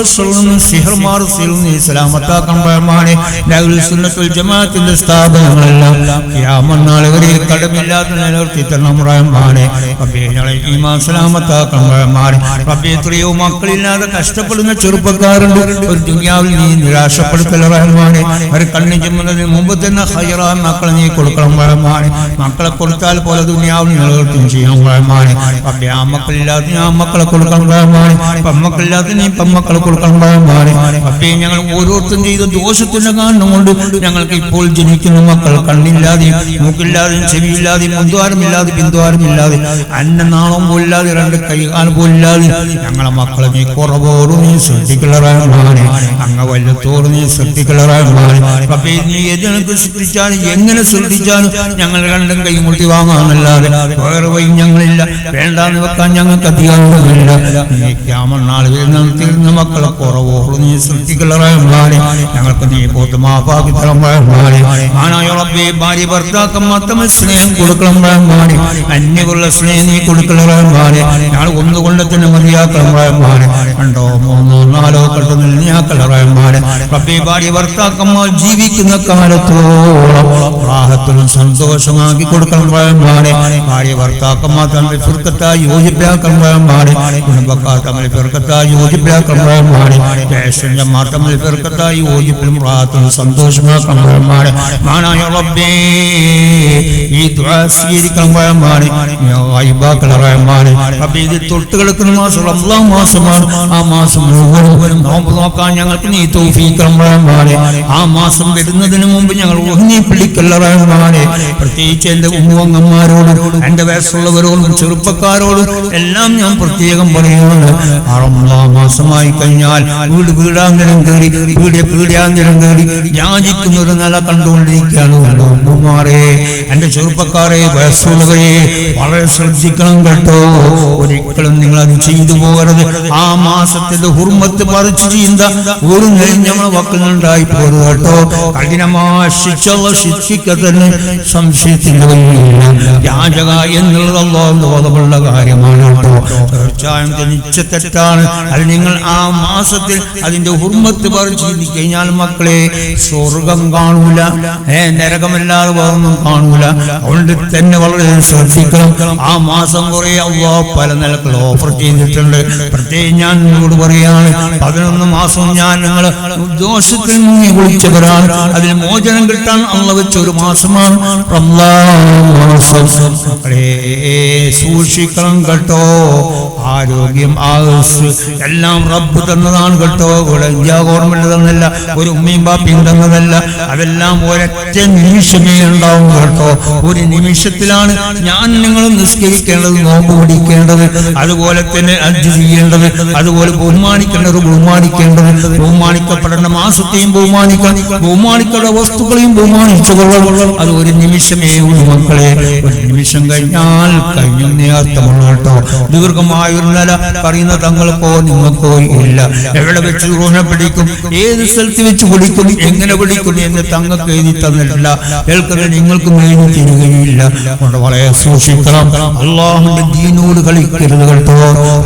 സിഹർമാർ നീ സലാമത്താക്കണം റഹ്മാനെ. അഹ്ലുസുന്നത്ത് വൽ ജമാഅത്തിന്റെ സ്ഥാപനങ്ങളെല്ലാം ഖിയാമത്ത് നാൾ വരെ കടമില്ലാതെ നിലനിർത്തി തരണം റഹ്മാനെ. റബ്ബേ ഞങ്ങളെ ഈമാൻ സലാമത്താക്കണം റഹ്മാനെ. റബ്ബേ എത്രയോ മക്കളില്ലാതെ കഷ്ടപ്പെടുന്ന ചെറുപ്പക്കാരുണ്ട്. ഒരു ദുനിയാവിൽ നീ നിരാശപ്പെടുത്തല്ല റഹ്മാനെ. ഒരു കണ്ണി ചെമ്മുന്നതിന് മുമ്പ് തന്നെ ഹൈറായ മക്കളെ നീ കൊടുക്കണം റഹ്മാനെ. മക്കളെ കൊടുത്താൽ പോലെ ദുനിയാവിൽ നിലനിർത്തുകയും ചെയ്യണം റഹ്മാനെ. റബ്ബേ ആ മക്കളില്ലാതെ ആ മക്കളെ കൊടുക്കണം റഹ്മാനെ. പെമ്മക്കളില്ലാതെ നീ പെമ്മക്കളെ കൊടുക്കണം റഹ്മാനെ. റബ്ബേ ഞങ്ങൾ ഓരോരുത്തരും ചെയ്ത ദോഷത്തിന്റെ കാരണം കൊണ്ട് ഞങ്ങൾക്ക് ഇപ്പോൾ ജനിക്കുന്ന മക്കൾ കണ്ണില്ലാതെയും മൂക്കില്ലാതെയും ചെവിയില്ലാതെയും മുൻദ്വാരമില്ലാതെ പിൻദ്വാരമില്ലാതെ അന്നനാളം പോലില്ലാതെ രണ്ട് കൈകാൽ പോലില്ലാതെ ഞങ്ങളെ മക്കളെ നീ കുറവോട് നീ ശ്രദ്ധിക്കല റഹ്മാനെ. അങ്ങ് വല്ലത്തോട് നീ ശ്രദ്ധിക്കല റഹ്മാനെ. റബ്ബേ നീ ഏതെനിക്ക് സൃഷ്ടിച്ചാലും എങ്ങനെ സൃഷ്ടിച്ചാലും ഞങ്ങൾ രണ്ടും കൈ മുട്ടി വാങ്ങാമെന്നല്ലാതെ വേറെ വഴി ഞങ്ങളില്ല. വേണ്ടാന്ന് വെക്കാൻ ഞങ്ങൾക്ക് അധികാരമില്ല. നീ ക്യാമനാൾ തീർന്ന മക്കളെ കുറവോളൂ നീ സൃഷ്ടികളെ ഞങ്ങൾക്ക് നീ പോത്ത് മാപ്പാക്കി തളമ്പാടി ആനായ റബ്ബേ ഭാര്യ ഭർത്താക്കന്മാർ തമ്മിൽ സ്നേഹം കൊടുക്കണം റഹ്മാനെ. അന്യകുള്ള സ്നേഹം നീ കൊടുക്കണം റഹ്മാനെ. ഞങ്ങൾ ഒന്നുകൊണ്ട് തന്നെ മതിയാക്കണം റഹ്മാനെ. 2 3 4 കെട്ടുന്നിൽ നീയാക്കൽ റഹ്മാനെ. റബ്ബേ ഭാര്യ ഭർത്താക്കന്മാർ ജീവിക്കുന്ന കാലത്തോളം റാഹത്തിലും സന്തോഷമാക്കി കൊടുക്കണം റഹ്മാനെ. ഭാര്യ ഭർത്താക്കന്മാർ തമ്മിൽ ഫിർഖത്തായി യോജിപ്പാക്കണം റഹ്മാനെ. കുടുംബക്കാർ തമ്മിൽ ഫിർഖത്തായി യോജിപ്പാക്കണം റഹ്മാനെ. ദേശന്മാർ തമ്മിൽ ഫിർഖത്തായി യോജിപ്പിലും റാഹത്തിലും സന്തോഷമാക്കണം റഹ്മാനെ. മാനായ റബ്ബേ ഈ ദുആ സ്വീകരിക്കണം റഹ്മാനെ. ഗൈബാക്കൽ റഹ്മാനെ. റബ്ബേ ഇത് തൊട്ട് കിടക്കുന്ന മാസം റമളാൻ മാസമാണ്. ആ മാസം മുഴുവനും നോമ്പ് നോക്കാൻ ഞങ്ങൾക്ക് നീ തൗഫീഖ് റഹ്മാനെ. ആ മാസം വരുന്നതിന് മുമ്പ് ഞങ്ങൾ ഉഹ്നി പിടിക്കല്ല റഹ്മാനെ. പ്രത്യേകിച്ച് എൻ്റെ ഉമ്മങ്ങന്മാരോടും എൻ്റെ വയസ്സുള്ളവരോടും ചെറുപ്പക്കാരോടും എല്ലാം ഞാൻ പ്രത്യേകം പറയുന്നത്, റമളാൻ മാസമായി കഴിഞ്ഞാൽ വീടാന്തരം കയറി പീഡാന്തരം കയറി യാചിക്കുന്ന ഒരു നില കണ്ടുകൊണ്ടിരിക്കുകയാണ്. ഉമ്മമാരെ, എൻ്റെ ചെറുപ്പക്കാരെ, വയസ്സുള്ളവരെ വളരെ ശ്രദ്ധിക്കണം കേട്ടോ. ഒരിക്കലും നിങ്ങൾ അത് ചെയ്തു പോകരുത്. ആ മാസത്തിന്റെ ഹുർമത്ത് പറിച്ചു ചെയ്യുന്ന ഒരു നേരം നമ്മളെ വക്കുന്നുണ്ടായി പോരുത് കേട്ടോ. കഠിനമായ ശിക്ഷിക്ക തന്നെ സംശയത്തില്ല. യാചക എന്നുള്ളത് അല്ലാഹുവിന്റെ ബോധമുള്ള കാര്യമാണ് കേട്ടോ. തീർച്ചയായും ജനിച്ച തെറ്റാണ് അത്. നിങ്ങൾ ആ മാസത്തിൽ അതിന്റെ ഹുർമത്ത് പറിച്ചു കഴിഞ്ഞാൽ മക്കളെ സ്വർഗം കാണൂല, നരകമല്ലാതെ വേറൊന്നും കാണൂല. അതുകൊണ്ട് തന്നെ വളരെ ശ്രദ്ധിക്കണം. ആ മാസം കുറെ അല്ലാഹു പല നിലകൾ ഓഫർ ചെയ്തിട്ടുണ്ട്. പ്രത്യേകിച്ച് ഞാൻ നിങ്ങളോട് പറയാണ്, 11 മാസം ഞാൻ നിങ്ങൾ ദോഷത്തിൽ നിന്ന് വിളിച്ചവരാണ്. അതിന് മോചനം കിട്ടാൻ അല്ലാഹു വെച്ച ഒരു മാസമാണ് റമളാൻ മാസം. സൂക്ഷിക്കണം കേട്ടോ. ആരോഗ്യം, ആയുസ് എല്ലാം റബ്ബ് തന്നതാണ് കേട്ടോ. ഇവിടെ ഇന്ത്യ ഗവൺമെന്റ് തന്നല്ല, ഒരു ഉമ്മയും ബാപ്പയും തന്നതല്ല. അതെല്ലാം ഒരൊറ്റ നിമിഷമേ ഉണ്ടാവും കേട്ടോ. ഒരു നിമിഷത്തിലാണ് ഞാൻ നിങ്ങൾ നിസ്കരിക്കേണ്ടത്, നോമ്പ് പിടിക്കേണ്ടത്, അതുപോലെ തന്നെ ഹജ്ജ് ചെയ്യേണ്ടത്, അതുപോലെ ബഹുമാനിക്കേണ്ടത് ബഹുമാനിക്കേണ്ടത്, ബഹുമാനിക്കപ്പെടേണ്ട മാസത്തെയും ബഹുമാനിക്കണം, ബഹുമാനിക്കേണ്ട വസ്തുക്കളെയും ബഹുമാനിച്ചുകൊള്ളണം. അത് ഒരു നിമിഷമേ ഉള്ളൂ മക്കളെ. ഒരു നിമിഷം കഴിഞ്ഞാൽ കഴിഞ്ഞേ അർത്ഥമുള്ളൂ കേട്ടോ. ദീർഘമായ ഒരു നില പറയുന്ന തങ്ങൾക്കോ നിങ്ങൾക്കോ ഇല്ല. എവിടെ വെച്ച് റൂഹ പിടിക്കും, ഏത് സ്ഥലത്ത് വെച്ച് പിടിക്കും, എങ്ങനെ പിടിക്കും എന്ന് തങ്ങൾക്ക് എഴുതി തന്നിട്ടില്ല. കേൾക്കുന്നത് നിങ്ങൾക്കും എഴുതി തരികയില്ല. അതുകൊണ്ട് വളരെ സൂക്ഷിക്കണം. അല്ലാഹുവിന്റെ ദീനോട് കളിക്കരുത് കേട്ടോ.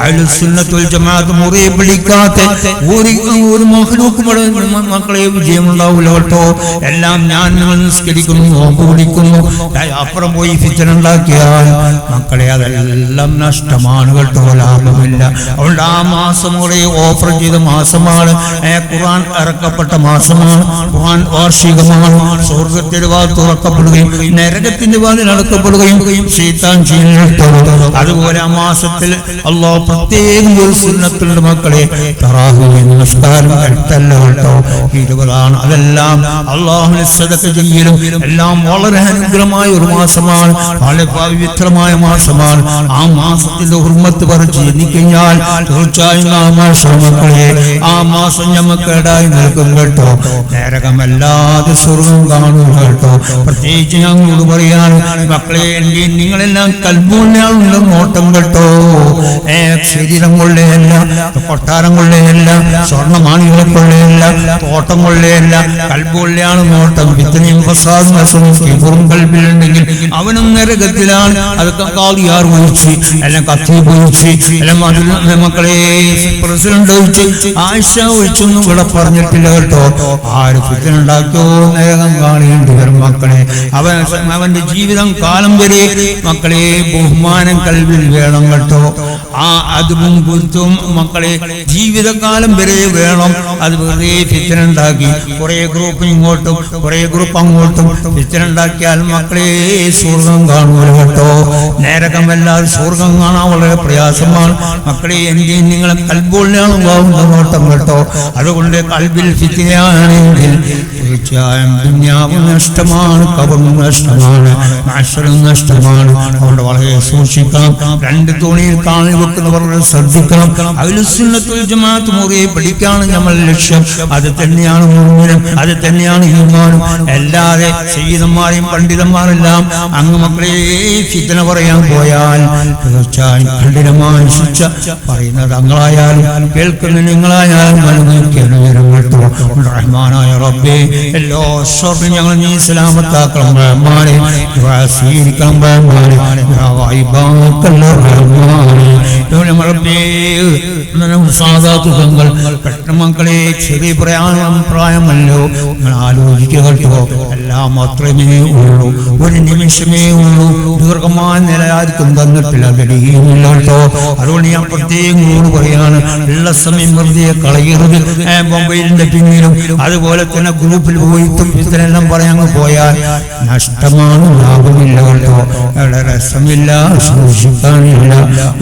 അഹ്ലുസുന്നത്ത് വൽ ജമാഅത്ത് മുറിയെ പിടിക്കാത്ത ഒരു മഖ്ലൂഖ് മക്കളെ വിജയമുണ്ടാവില്ല കേട്ടോ. എല്ലാം ഞാൻ നിങ്ങൾ നിസ്കരിക്കുന്നു, നോമ്പ് പിടിക്കുന്നു, അപ്പുറം പോയി ഫിത്ന ഉണ്ടാക്കിയാൽ മക്കളെ അതെല്ലാം നഷ്ടമാണ് കേട്ടോ, ലാഭമില്ല. അതുകൊണ്ട് ആ മാസം കൂടെ ഓഫർ ചെയ്ത മാസമാണ്. ഖുർആൻ ഇറക്കപ്പെട്ട മാസമാണ്. ഖുർആൻ വാർഷികമാണ്. സ്വർഗ്ഗത്തിന്റെ വാതിൽ തുറക്കപ്പെടുകയും നരകത്തിന്റെ വാതിൽ അടക്കപ്പെടുകയും ശൈത്താൻ ചെയ്യുന്നു. അതുപോലെ ആ മാസത്തിൽ അല്ലാഹു പ്രത്യേകം ഒരു സുന്നത്തുണ്ട് മക്കളെ. തറാവീഹ് നമസ്കാരം അടുത്തല്ല കേട്ടോ, 20 അതെല്ലാം അല്ലാഹുവിനെ സദഖ ചെയ്യലും എല്ലാം വളരെ അനുഗ്രഹമായ ഒരു മാസമാണ്. വളരെ പവിത്രമായ മാസമാണ്. ആ മാസത്തിന്റെ ഹുർമത്ത് പറിച്ച് എണ്ണിക്കഴിഞ്ഞാൽ തീർച്ചയായും ആ മാസം മക്കളെ, ആ മാസം നമുക്ക് ഇടായി നിൽക്കും കേട്ടോ. നരകമല്ലാതെ സ്വർഗം കാണും കേട്ടോ. പ്രത്യേകിച്ച് ഞങ്ങളോട് പറയാണ് മക്കളെ, നിങ്ങളെല്ലാം കൽബുള്ള നോട്ടം കേട്ടോ. ശരീരം കൊള്ളയല്ല, കൊട്ടാരം കൊള്ളയല്ല, സ്വർണ്ണമാണികളെ കൊള്ളയല്ല, തോട്ടം കൊള്ളയല്ല, കൽബുള്ളയാണ് നോട്ടം. ഇത്രയും ഫസാദും കൽബിലുണ്ടെങ്കിൽ അവനും നരകത്തിലാണ്. അതൊക്കെ കാളിയാർ ഒഴിച്ച് എല്ലാം കത്തി ഒഴിച്ച് എല്ലാം അതിൽ മക്കളെ പ്രസിഡന്റ് ഒഴിച്ച് ആയിഷ ഒഴിച്ചൊന്നും ഇവിടെ പറഞ്ഞിട്ടില്ല കേട്ടോ. ആര് ഫിത്ന ഉണ്ടാക്കിയോ നരകം കാണേണ്ടി വരും മക്കളെ. അവന്റെ ജീവിതം കാലം വരെ മക്കളെ ബഹുമാനം കൽവിൽ വേണം കേട്ടോ. ആ അതും കുറിച്ചും മക്കളെ ജീവിതകാലം വരെ വേണം. അത് വെറുതെ ഫിത്ന ഉണ്ടാക്കി കുറെ ഗ്രൂപ്പ് ഇങ്ങോട്ടും കുറെ ഗ്രൂപ്പ് അങ്ങോട്ടും ഫിത്ന ഉണ്ടാക്കിയാൽ മക്കളെ സ്വർഗം കാണൂല കേട്ടോ. നരകമല്ലാതെ സ്വർഗം കാണാൻ വളരെ പ്രയാസമാണ് മക്കളെ. എന്റെയും നിങ്ങളെ കൽബുള്ളയാണ് നോട്ടം കേട്ടോ. അതുകൊണ്ട് കൽബിൽ ഫിത്നയാണെങ്കിൽ തീർച്ചയായും ദുനിയാവ് നഷ്ടം നഷ്ടമാണ്, ഖബറും നഷ്ടമാണ്, മഹ്ശറും നഷ്ടമാണ്. അതുകൊണ്ട് വളരെ സൂക്ഷിക്കണം. രണ്ട് തോണിയിൽ കാണിൽ വെക്കുന്നവർ ശ്രദ്ധിക്കണം. അഹ്ലുസുന്നത്ത് വൽ ജമാഅത്ത് മുറിയെ പിടിക്കാണ് നമ്മുടെ ലക്ഷ്യം. അത് തന്നെയാണ് മുഅ്മിനും, അത് തന്നെയാണ് ഈമാനും. അല്ലാതെ സയ്യിദന്മാരെയും പണ്ഡിതന്മാരെല്ലാം അങ്ങ് മക്കളെ ഫിത്ന പറയാൻ പോയാൽ തീർച്ചയായും കഠിനമായ ശിക്ഷ പറയുന്നത് തങ്ങളായാലും കേൾക്കുന്ന നിങ്ങളായാലും റഹ്മാനായ റബ്ബേ എല്ലാ ഷർറിനും ഞങ്ങൾ നീ സലാമത്താക്കണം റഹ്മാനേ. സ്വീകരിക്കണം റഹ്മാനേ. സാധാതുകൾ മക്കളെ ചെറിയ പ്രായമല്ലോ, നിങ്ങൾ ആലോചിക്കുക കേട്ടോ. എല്ലാം അത്രമേ ഉള്ളൂ, ഒരു നിമിഷമേ ഉള്ളൂ. ദീർഘമായ നിലയായിരിക്കും തന്നിട്ടില്ല, ഗതിയില്ല കേട്ടോ. അതുകൊണ്ട് ഞാൻ പ്രത്യേകം പറയാണ്, ഉള്ള സമയം വെറുതെ കളയരുത്. മൊബൈലിന്റെ പിന്നിലും അതുപോലെ തന്നെ ഗ്രൂപ്പിൽ പോയിട്ടും ഇതിനെല്ലാം പറയാൻ പോയാൽ നഷ്ടമാണ്, ലാഭമില്ല കേട്ടോ. വളരെ രസമില്ല, സൂക്ഷിക്കാനില്ല,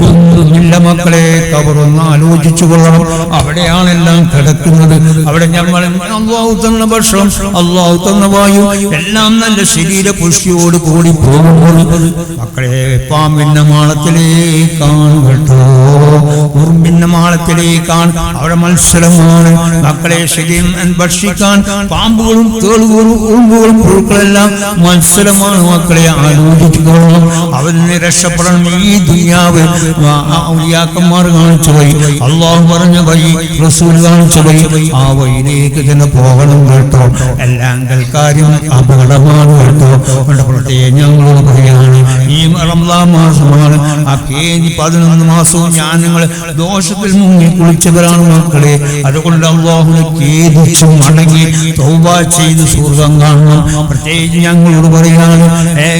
ഒന്നുമില്ല മക്കളെ. കബറൊന്ന് ആലോചിച്ചു കൊള്ളണം. അവിടെയാണെല്ലാം കിടക്കുന്നത്. അവിടെ ഞങ്ങൾ അല്ലാഹു തന്ന ഭക്ഷണം, അല്ലാഹു തന്ന വായു എല്ലാം നല്ല ശരീര പുഷ്ടിയോട് കൂടി പോകുമ്പോൾ മക്കളെ പാമ്പിന്റെ മാളത്തിലേക്കാണ് കേട്ടോ, ഉറുമ്പിന്റെ മാളത്തിലേക്കാണ്. അവിടെ മത്സരമാണ് മക്കളെ. ശരീരം ഭക്ഷിക്കാൻ പാമ്പുകളും തേളുകളും ഉറുമ്പുകളും പുഴുക്കളെല്ലാം മത്സരമാണ് മക്കളെ. ആലോചിച്ചുകൊള്ളണം. അവരിനെ രക്ഷപ്പെടണം. ഈ ദുനിയാവ് ഔലിയാക്കന്മാർ കാണിച്ചു വഴി, അള്ളാഹു പറഞ്ഞ വഴി, റസൂൽ കാണിച്ച വഴി, ആ വഴിയിലേക്ക് തന്നെ പോകണം കേട്ടോ. എല്ലാം കാര്യം അപകടമാണ് കേട്ടോ. പ്രത്യേകം ഞങ്ങളോട് പറയാണ്, ഈ റമദാൻ മാസമാണ്. ആ കഴിഞ്ഞ 11 മാസവും ഞാൻ നിങ്ങൾ ദോഷത്തിൽ മുങ്ങി കുളിച്ചവരാണ് മക്കളെ. അതുകൊണ്ട് അല്ലാഹുവിനെ ഖേദിച്ചു മടങ്ങി തൗബ ചെയ്ത് സ്വർഗ്ഗം കാണണം. പ്രത്യേകിച്ച് ഞങ്ങളോട് പറയാണ്,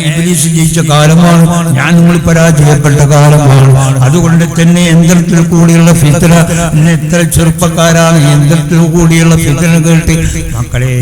ഇബ്ലീസ് ജയിച്ച കാലമാണ്, ഞാൻ നിങ്ങൾ പരാജയപ്പെട്ട കാലമാണ്. അതുകൊണ്ട് തന്നെ യന്ത്രത്തിൽ കൂടിയുള്ള ഫിത്ന, എത്ര ചെറുപ്പക്കാരാണ് യന്ത്രത്തിൽ കൂടിയുള്ള ഫിത്ന കേട്ട് മക്കളെ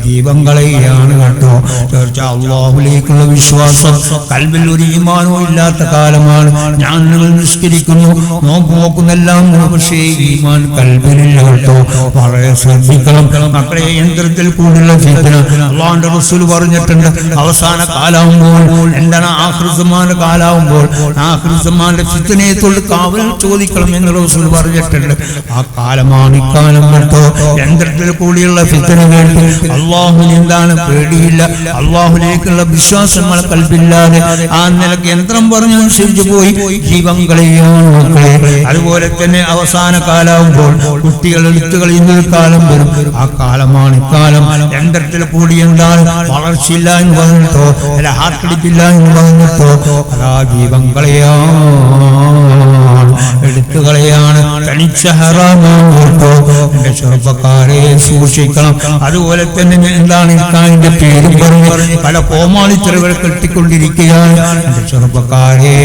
ദീപം കളയുകയാണ് കേട്ടോ. തീർച്ചയായും അല്ലാഹുവിലേക്കുള്ള വിശ്വാസം കൽബിൽ ഒരു ഈമാനോ ഇല്ലാത്ത കാലമാണ്. ഞാൻ നിങ്ങൾ നിസ്കരിക്കുന്നു, നോമ്പ് നോക്കുന്നെല്ലാം, പക്ഷേ ഈമാൻ കൽബിലില്ല കേട്ടോ. വളരെ ശ്രദ്ധിക്കണം മക്കളെ. യന്ത്രത്തിൽ കൂടിയുള്ള ഫിത്ന അല്ലാഹുവിന്റെ റസൂൽ പറഞ്ഞിട്ടുണ്ട്. അവസാന കാലാവുമ്പോൾ, എന്താണ് ആഖിറുസ്സമാന്റെ കാലാവുമ്പോൾ, ആഖിറുസ്സമാന്റെ ഫിത്നയെ തൊട്ട് കാവൽ ചോദിക്കണം എന്ന് റസൂൽ പറഞ്ഞിട്ടുണ്ട്. ആ കാലമാണ് ഇക്കാലം കേട്ടോ. യന്ത്രത്തിൽ കൂടിയുള്ള ഫിത്ന കേട്ട് അല്ലാഹുവിന് എന്താണ് പേടിയില്ല, അല്ലാഹുവിലേക്കുള്ള വിശ്വാസങ്ങൾ കൽബില്ലാതെ ആ നിലക്ക് യന്ത്രം പറഞ്ഞനുസരിച്ച് പോയി ജീവൻ കളയുകയാണ് മക്കളെ. അതുപോലെ തന്നെ അവസാന കാലാവുമ്പോൾ കുട്ടികൾ എടുത്തു കളയുന്ന കാലം വരും. ആ കാലമാണ് ഇക്കാലം. യന്ത്രത്തിൽ കൂടി എന്താണ് വളർച്ചയില്ല എന്ന് പറഞ്ഞിട്ടോ, അല്ല ഹാർട്ടടിപ്പില്ല എന്ന് പറഞ്ഞിട്ടോ, അതാ ജീവൻ കളയാണ്, എടുത്തു കളയാണ്, തനിച്ച ഹറാമാണ് കേട്ടോ. എന്റെ ചെറുപ്പക്കാരെ സൂക്ഷിക്കണം. അതുപോലെ തന്നെ എന്താണ് ഇക്കാന്റെ പേരും പറഞ്ഞ് പല കോമാളിത്തരകൾ കെട്ടിക്കൊണ്ടിരിക്കുകയാണ്. എന്റെ ചെറുപ്പക്കാരെ,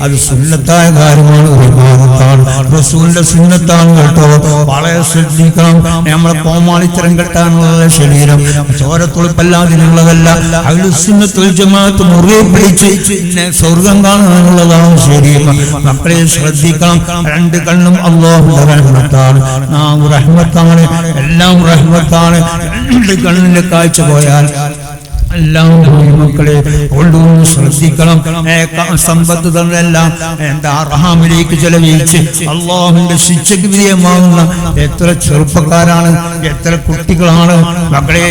അത് സുന്നത്തായ കാര്യമാണ്, വിവാദത്താണ്, റസൂലിന്റെ സുന്നത്താണ് കേട്ടോ. വളരെ ശ്രദ്ധിക്കണം. നമ്മളെ കോമാളിത്തരം കെട്ടാനുള്ള ശരീരം ചോരത്തുളിപ്പല്ലാതിനുള്ളതല്ല. അഹ്ലുസുന്നത്ത് വൽ ജമാഅത്ത് മുറുകെ പിടിച്ച് സ്വർഗം കാണാനുള്ളതാണ് ശരീരം. മക്കളെ ശ്രദ്ധിക്കണം. രണ്ട് കണ്ണും അല്ലാഹുവിന്റെ റഹ്മത്താണ്, നാം റഹ്മത്താണ്, എല്ലാം റഹ്മത്താണ്. രണ്ട് കണ്ണിന്റെ കാഴ്ച പോയാൽ എല്ലാം മക്കളെ കൊണ്ടുവന്ന് ശ്രദ്ധിക്കണം. സമ്പത്ത് തന്നെല്ലാം എന്താ റഹാമിലേക്ക് ചെലവഴിച്ച് അള്ളാഹുവിന്റെ ശിക്ഷയ്ക്ക് വിധേയമാകുന്ന എത്ര ചെറുപ്പക്കാരാണ്, എത്ര കുട്ടികളാണ് മക്കളെ.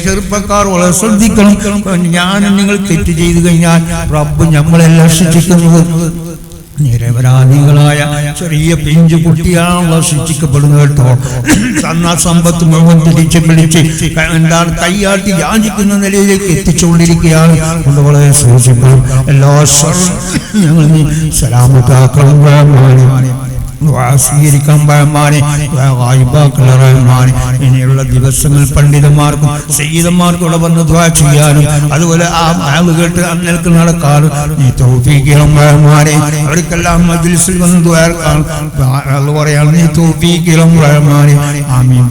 ചെറുപ്പക്കാർ വളരെ ശ്രദ്ധിക്കണം. ഞാനും നിങ്ങൾ തെറ്റ് ചെയ്തു കഴിഞ്ഞാൽ റബ്ബ് നമ്മളെല്ലാം ശിക്ഷിക്കുന്നത്. നിരപരാധികളായ ചെറിയ പിഞ്ചു കുട്ടിയാണല്ലോ ശിക്ഷിക്കപ്പെടുന്നത് കേട്ടോ. തന്ന സമ്പത്ത് മുഴുവൻ തിരിച്ച് പിടിച്ച് എന്താണ് കൈയാട്ടി യാചിക്കുന്ന നിലയിലേക്ക് എത്തിച്ചുകൊണ്ടിരിക്കുകയാണ്. കൊണ്ട് വളരെ സൂക്ഷിക്കണം. എല്ലാ ഞങ്ങൾ സലാമത്താക്കണം ഇനിയുള്ള ദിവസങ്ങൾ പണ്ഡിതന്മാർക്കും സയ്യിദന്മാർക്കും ഇവിടെ വന്ന് ദുആ ചെയ്യാനും അതുപോലെ ആ ആളുകൾക്ക് അന്നേൽക്ക് നടക്കാനും നീ തൗഫീഖ് റഹ്മാനെ. അവർക്കെല്ലാം മജ്ലിസിൽ വന്ന് ദുആ പറയാൻ നീ തൗഫീഖ് റഹ്മാനെ. ആമീൻ.